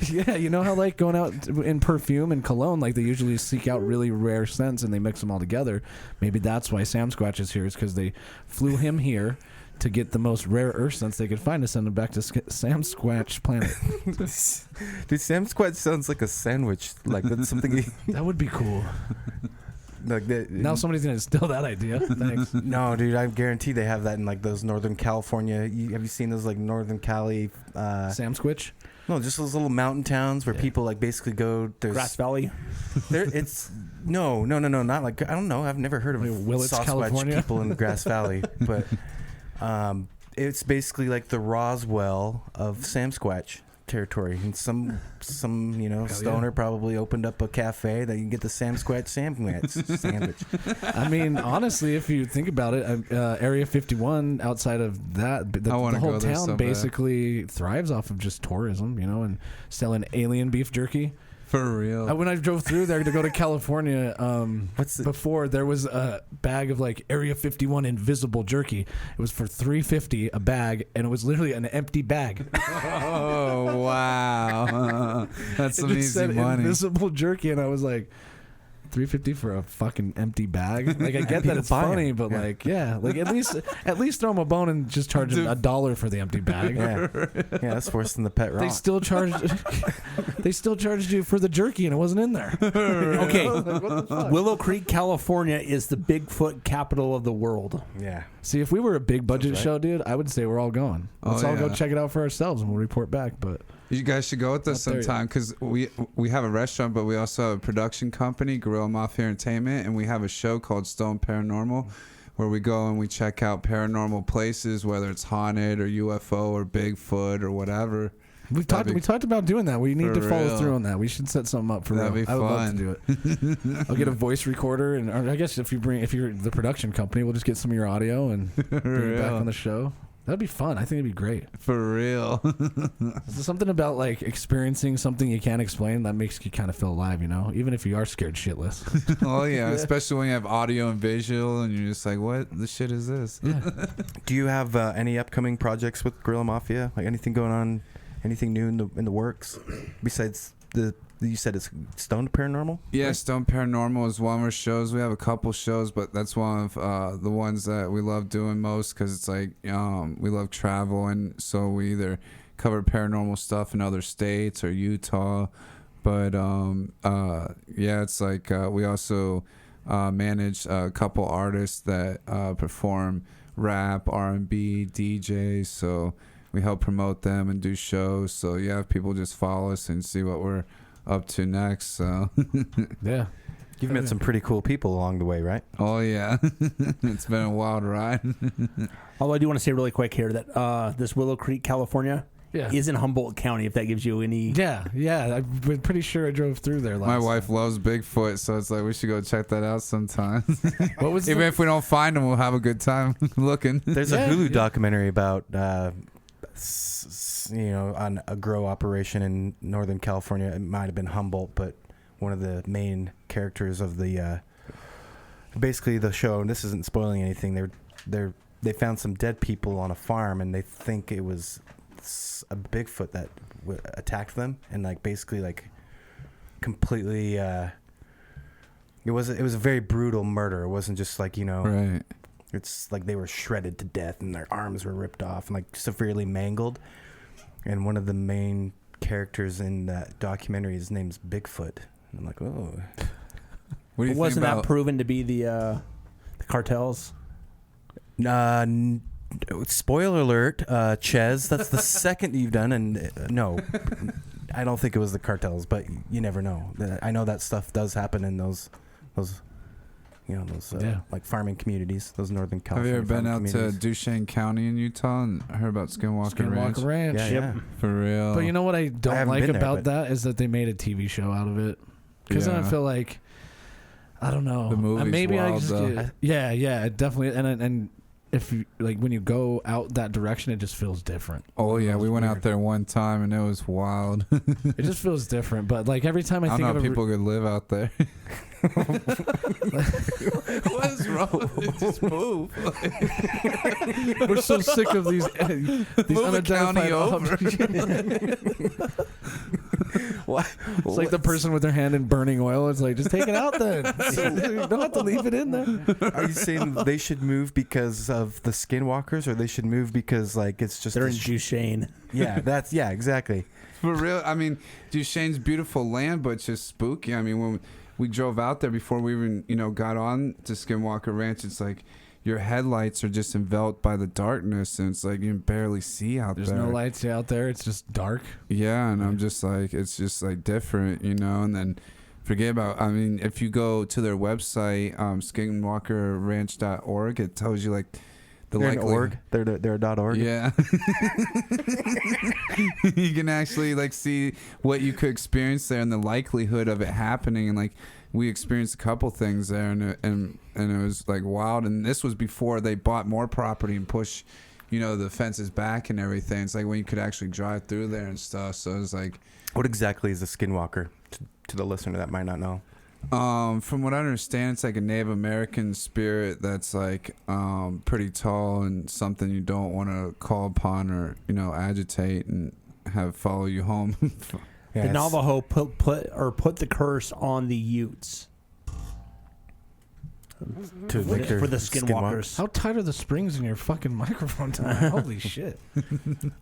Yeah, you know how like going out in perfume and cologne, like they usually seek out really rare scents and they mix them all together. Maybe that's why Sam Squatch is here, is because they flew him here to get the most rare earth scents they could find to send him back to Sam Squatch planet. Dude, Sam Squatch sounds like a sandwich. Like that's something. That would be cool. Like Now somebody's gonna steal that idea. Thanks. No, dude, I guarantee they have that in like those Northern California. Have you seen those like Northern Cali? Sam Squitch. No, just those little mountain towns where people like basically go. There's Grass Valley. It's no, not like I don't know. I've never heard of Like Willits, Sasquatch California? people in the Grass Valley, but it's basically like the Roswell of Sam Squatch territory. And some stoner probably opened up a cafe that you can get the Sam Squatch sandwich. I mean, honestly, if you think about it, Area 51 outside of that, the wanna whole go there town so bad. basically thrives off of just tourism, and selling alien beef jerky. For real. When I drove through there to go to California, before there was a bag of like Area 51 invisible jerky. It was for $3.50 a bag, and it was literally an empty bag. Oh wow, that's some It just easy said money. invisible jerky, and I was like, $3.50 for a fucking empty bag. Like I get that People it's buy funny, it. but like at least throw them a bone and just charge them $1 for the empty bag. Yeah, that's worse than the pet rock. They still charged you for the jerky, and it wasn't in there. Okay. Like, what the fuck? Willow Creek, California is the Bigfoot capital of the world. Yeah. See, if we were a big budget Sounds right. show, dude, I would say we're all going. Let's all go yeah. check it out for ourselves, and we'll report back. But You guys should go with us Not there sometime because we have a restaurant, but we also have a production company, Gorilla Mafia Entertainment, and we have a show called Stone Paranormal, where we go and we check out paranormal places, whether it's haunted or UFO or Bigfoot or whatever. we talked about doing that. We need to For follow real. through on that. We should set something up for That'd real. be I would love fun. to do it. I'll get a voice recorder, and or I guess if you're the production company, we'll just get some of your audio and bring it back on the show. That'd be fun. I think it'd be great. For real. There's something about like experiencing something you can't explain that makes you kind of feel alive, even if you are scared shitless. Oh yeah, especially when you have audio and visual, and you're just like, "What the shit is this?" Do you have any upcoming projects with Gorilla Mafia? Like anything going on? Anything new in the works besides you said it's Stone Paranormal? Yeah, right? Stone Paranormal is one of our shows. We have a couple shows, but that's one of the ones that we love doing most because it's like we love travel, and so we either cover paranormal stuff in other states or Utah. But yeah, it's like we also manage a couple artists that perform rap, R&B, DJs. So we help promote them and do shows. So yeah, people just follow us and see what we're up to next. So Yeah. You've met some pretty cool people along the way, right? oh yeah, it's been a wild ride. Although I do want to say really quick here that this Willow Creek, California, Yeah. is in Humboldt County. If that gives you any, Yeah. I've been pretty sure I drove through there last My wife loves Bigfoot, so it's like we should go check that out sometime. What was Even if we don't find him, we'll have a good time looking. There's Yeah, a Hulu yeah. documentary about on a grow operation in Northern California. It might have been Humboldt, but one of the main characters of the basically the show, and this isn't spoiling anything, they found some dead people on a farm, and they think it was a Bigfoot that attacked them, and like basically like completely it was a very brutal murder. It wasn't just like Right. it's like they were shredded to death and their arms were ripped off and like severely mangled. And one of the main characters in that documentary, his name's Bigfoot. And I'm like, oh. What do you wasn't think that about? proven to be the cartels? Spoiler alert, Ches, that's the second you've done. And no, I don't think it was the cartels, but you never know. I know that stuff does happen in those like farming communities, those Northern Have California. you ever been farming out to communities. Duchesne County in Utah and heard about Skinwalker Ranch? Skinwalker Ranch. Yeah, Yep. yeah. For real. But you know what I don't haven't like been there, about but- that is that they made a TV show out of it. Because then I Yeah. feel like, I don't know. The movie's maybe I wild, just though. get, yeah, it definitely. And if you like when you go out that direction, it just feels different. Oh yeah, we It's went weird. out there one time and it was wild. It just feels different. But like every time I I don't think know of if a people could live out there. What is wrong with it? Just move. we're so sick of these Move the unidentified county over. objects. Why? It's like the person with their hand in burning oil. It's like, just take it out then. You don't have to leave it in there. Are you saying they should move because of the skinwalkers, or they should move because like it's just They're a in Duchesne. yeah, exactly. For real, I mean, Duchesne's beautiful land, but it's just spooky. I mean, when we drove out there before we even, got on to Skinwalker Ranch. It's like your headlights are just enveloped by the darkness, and it's like you can barely see out there. There's no lights out there. It's just dark. Yeah, and I'm just like, it's just like different, and then forget about, if you go to their website, skinwalkerranch.org, it tells you like they're an org. They're .org. Yeah. You can actually like see what you could experience there and the likelihood of it happening. And like we experienced a couple things there, and it was like wild. And this was before they bought more property and pushed, the fences back and everything. It's like when you could actually drive through there and stuff. So it was like, what exactly is a skinwalker to the listener that might not know? From what I understand, it's like a Native American spirit that's like pretty tall and something you don't want to call upon or agitate and have follow you home. The Navajo put the curse on the Utes for the skinwalkers. How tight are the springs in your fucking microphone tonight? Holy shit!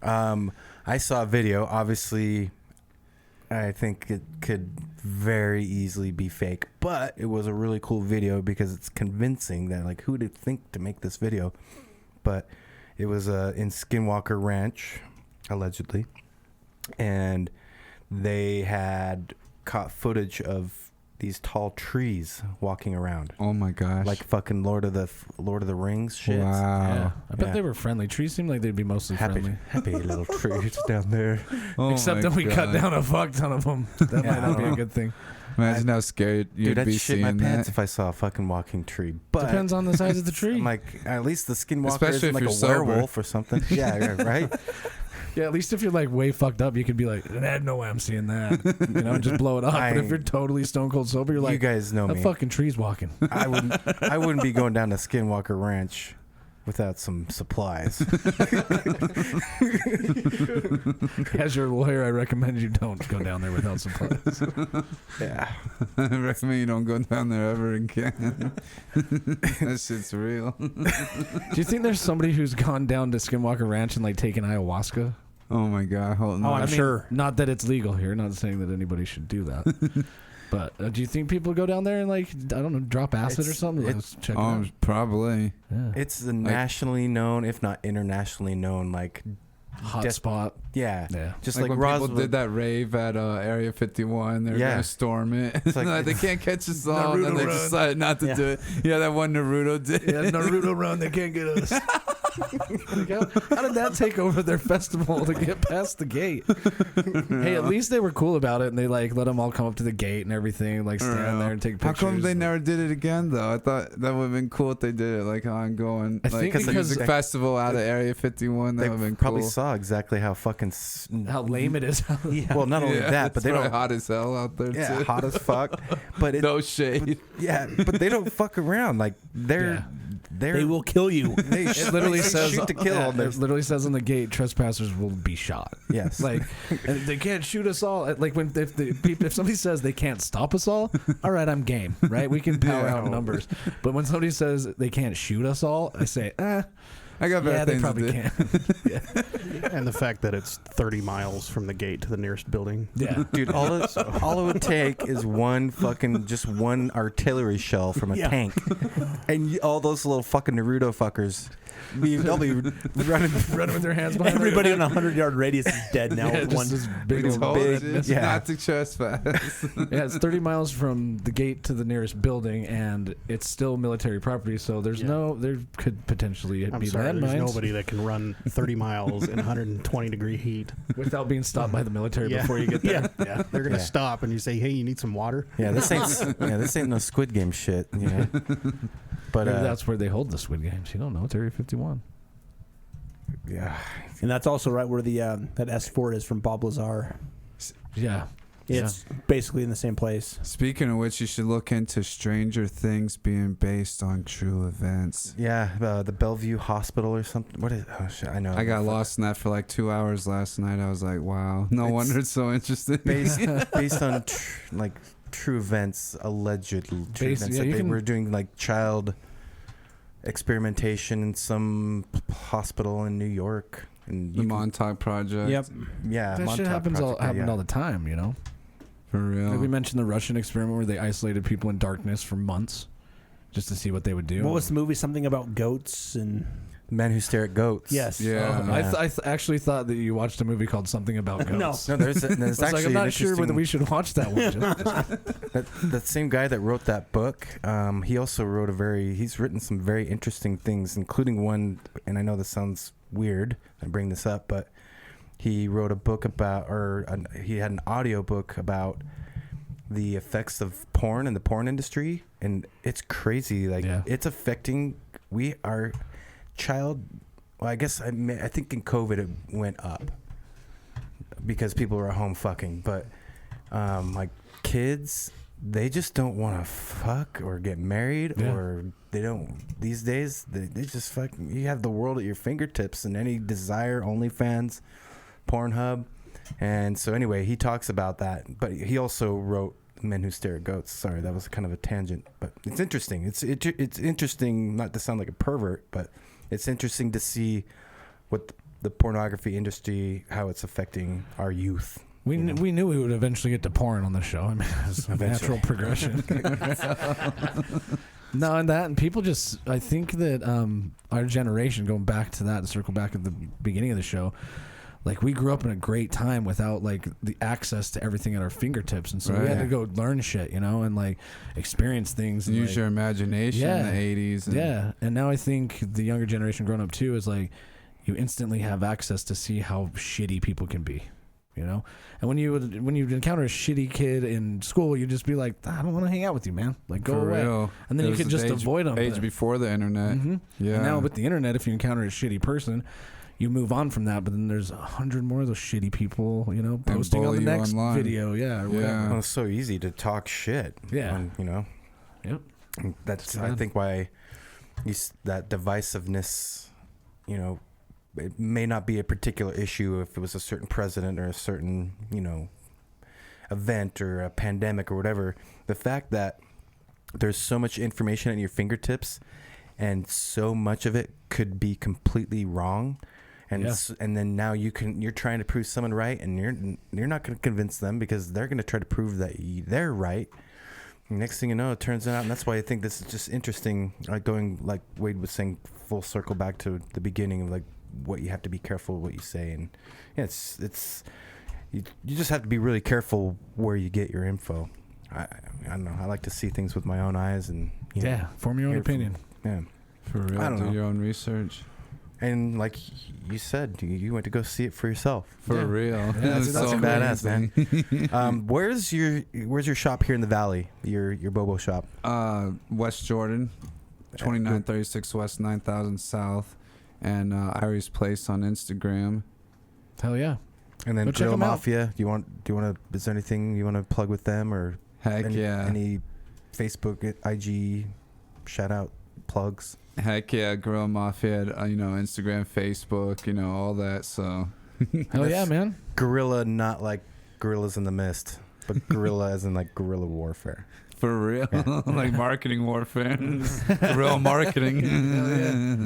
I saw a video. Obviously, I think it could very easily be fake, but it was a really cool video because it's convincing that like who did think to make this video. But it was in Skinwalker Ranch, allegedly, and they had caught footage of these tall trees walking around. Oh my gosh! Like fucking Lord of the Rings shit. Wow! Yeah. I bet they were friendly. Trees seemed like they'd be mostly friendly. Happy little trees down there. Oh Except that we cut down a fuck ton of them. That might not be a good thing. Imagine how scared you'd Dude, I'd be shit seeing my pants that. if I saw a fucking walking tree. But Depends on the size of the tree. I'm like, at least the skinwalker Especially isn't if like you're a sober. werewolf or something. Yeah, right. Yeah, at least if you're like way fucked up, you could be like, no way I'm seeing that. And just blow it up. But if you're totally stone cold sober, you're like, you guys know that me. fucking tree's walking. I wouldn't be going down to Skinwalker Ranch without some supplies. As your lawyer, I recommend you don't go down there without supplies. Yeah. I recommend you don't go down there ever again. That shit's real. Do you think there's somebody who's gone down to Skinwalker Ranch and like taken ayahuasca? Oh my god! Hold on. Oh, I'm sure. Not that it's legal here. Not saying that anybody should do that. But do you think people go down there and like, I don't know, drop acid or something? Let's check it out. Probably. Yeah. It's the nationally known, if not internationally known, like Hot spot. Yeah. Yeah. Just like like when Roswell people did that rave at Area 51, they're Yeah. gonna storm it. It's like- Like, they can't catch us all, and then Naruto they run. decided not to Yeah. do it. Yeah, that one Naruto did. Yeah, Naruto run, they can't get us. Like, how did that take over their festival to get past the gate? Hey, at least they were cool about it, and they like let them all come up to the gate and everything, like stand there and take How pictures. come they never did it again though? I thought that would have been cool if they did it like ongoing, I like think a because music festival out of Area 51. That They would have been probably cool. saw exactly how fucking how lame it is? well, not only Yeah, that, but it's they probably don't. hot as hell out there Yeah, too. hot as fuck. But it, No shade. but they don't fuck around. Like they're They will kill you. They It literally says shoot to kill. yeah, on their- it literally says on the gate, trespassers will be shot. Yes. Like, and they can't shoot us all. Like when if somebody says they can't stop us all right, I'm game. Right, we can power out numbers. But when somebody says they can't shoot us all, I say, I got better yeah, they things probably to do. can. And the fact that it's 30 miles from the gate to the nearest building. Yeah, Dude, all it would take is one artillery shell from a tank, and all those little fucking Naruto fuckers, they'll be running with their hands behind Everybody in a 100-yard radius is dead now. Yeah, with just one. this big It's old told big- you yeah. not to trespass. Yeah, it's 30 miles from the gate to the nearest building, and it's still military property. So there could potentially I'm be sorry, there's landmines nobody that can run 30 miles in 120-degree heat. without being stopped by the military Yeah. before you get there. Yeah, they're gonna Yeah. stop and you say, "Hey, you need some water?" Yeah, this ain't no Squid Game shit. You know? But Maybe that's where they hold the Squid Games. You don't know. It's Area 51. yeah, And that's also right where the that S4 is from Bob Lazar. Yeah. It's basically in the same place. Speaking of which, you should look into Stranger Things being based on true events. yeah, the Bellevue Hospital or something. What is? Oh shit, I know. I got lost in that for like 2 hours last night. I was like, wow, no It's wonder it's so interesting. based on true events, allegedly true Based- events. yeah, Like you they can- were doing like child experimentation in some hospital in New York, and The Montauk Project. Yep. yeah, That shit Montauk happened Project, all the time, you know? For real. Like we mentioned the Russian experiment where they isolated people in darkness for months just to see what they would do. What was the movie? Something about goats and Men Who Stare at Goats. yes. Yeah. I actually thought that you watched a movie called Something About Goats. No. No, there's I was actually like, I'm an not sure whether interesting- we should watch that one. that same guy that wrote that book, he also wrote he's written some very interesting things, including one, and I know this sounds weird, I bring this up, but he wrote a book about, he had an audio book about the effects of porn in the porn industry, and it's crazy. Like, it's affecting, well, I guess, I think in COVID it went up because people were at home fucking, but like kids, they just don't want to fuck or get married, or they don't these days. They just fucking, you have the world at your fingertips and any desire, OnlyFans, Pornhub. And so anyway, he talks about that, but he also wrote Men Who Stare at Goats. Sorry, that was kind of a tangent, but it's interesting. It's interesting, not to sound like a pervert, but it's interesting to see what the pornography industry, how it's affecting our youth. We knew we would eventually get to porn on the show. I mean, it's a natural progression. No, and people just, I think that our generation, going back to that, to circle back at the beginning of the show, like we grew up in a great time without like the access to everything at our fingertips, and so we had to go learn shit, and like experience things. And use like, your imagination in the 80s. And and now I think the younger generation growing up too is like, you instantly have access to see how shitty people can be. And when you encounter a shitty kid in school, you just be like, I don't want to hang out with you, man. Like, go away. Real. And then you could just avoid them. Age before the internet. Mm-hmm. Yeah. And now with the internet, if you encounter a shitty person, you move on from that. But then there's 100 more of those shitty people, posting on the next video. Yeah. Well, it's so easy to talk shit. Yeah. Yep. And that's I think why that divisiveness, it may not be a particular issue if it was a certain president or a certain, event or a pandemic or whatever. The fact that there's so much information at your fingertips and so much of it could be completely wrong. And and then now you're trying to prove someone right, and you're not going to convince them because they're going to try to prove that they're right. Next thing you know, it turns out, and that's why I think this is just interesting, like going, like Wade was saying, full circle back to the beginning of like what you have to be careful what you say, and it's you just have to be really careful where you get your info. I don't know. I like to see things with my own eyes, and form your own opinion. For real, I don't know. Do your own research. And like you said, you went to go see it for yourself. For real. Yeah, that's badass, man. Where's your shop here in the Valley? Your Bobo shop? West Jordan, 2936 West, 9000 South, and Irie's Place on Instagram. Hell yeah. And then Go check Grill 'em out. Mafia. Do you want to? Is there anything you want to plug with them, or any Facebook, IG shout out plugs? Heck yeah, Grill Mafia, Instagram, Facebook, all that. So, hell yeah, man. Guerrilla, not like Gorillas in the Mist, but guerrilla as in like guerrilla warfare. For real, like marketing warfare, real marketing.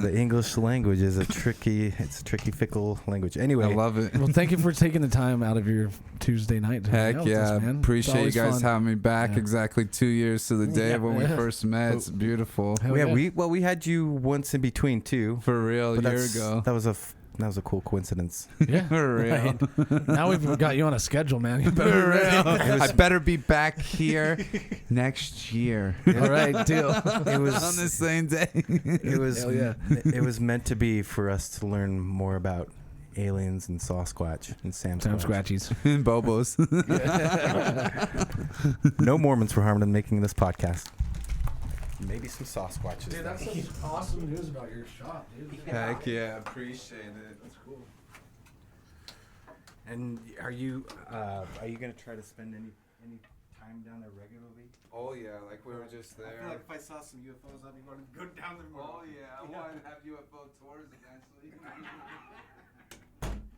The English language is a tricky, fickle language. Anyway, I love it. Well, thank you for taking the time out of your Tuesday night to hang Heck out with yeah, us, man. appreciate you guys fun. having me back. Yeah. Exactly 2 years to the day when we first met. It's beautiful. Hell yeah, yeah. we had you once in between too. For real, a year ago. That was a cool coincidence. Yeah, For real. right. Now we've got you on a schedule, man. You better For real. I better be back here next year. All right, deal. It was on the same day. It was Hell yeah. it was meant to be for us to learn more about aliens and Sasquatch and Sam Squatchies. And Bobos. No Mormons were harmed in making this podcast. Maybe some Sasquatches. Dude, that's such awesome news about your shop, dude. Heck yeah, appreciate it. That's cool. And are you gonna try to spend any time down there regularly? Oh yeah, like we were just there. I feel like if I saw some UFOs, I'd be going to go down there more. Oh yeah, I want to have UFO tours eventually.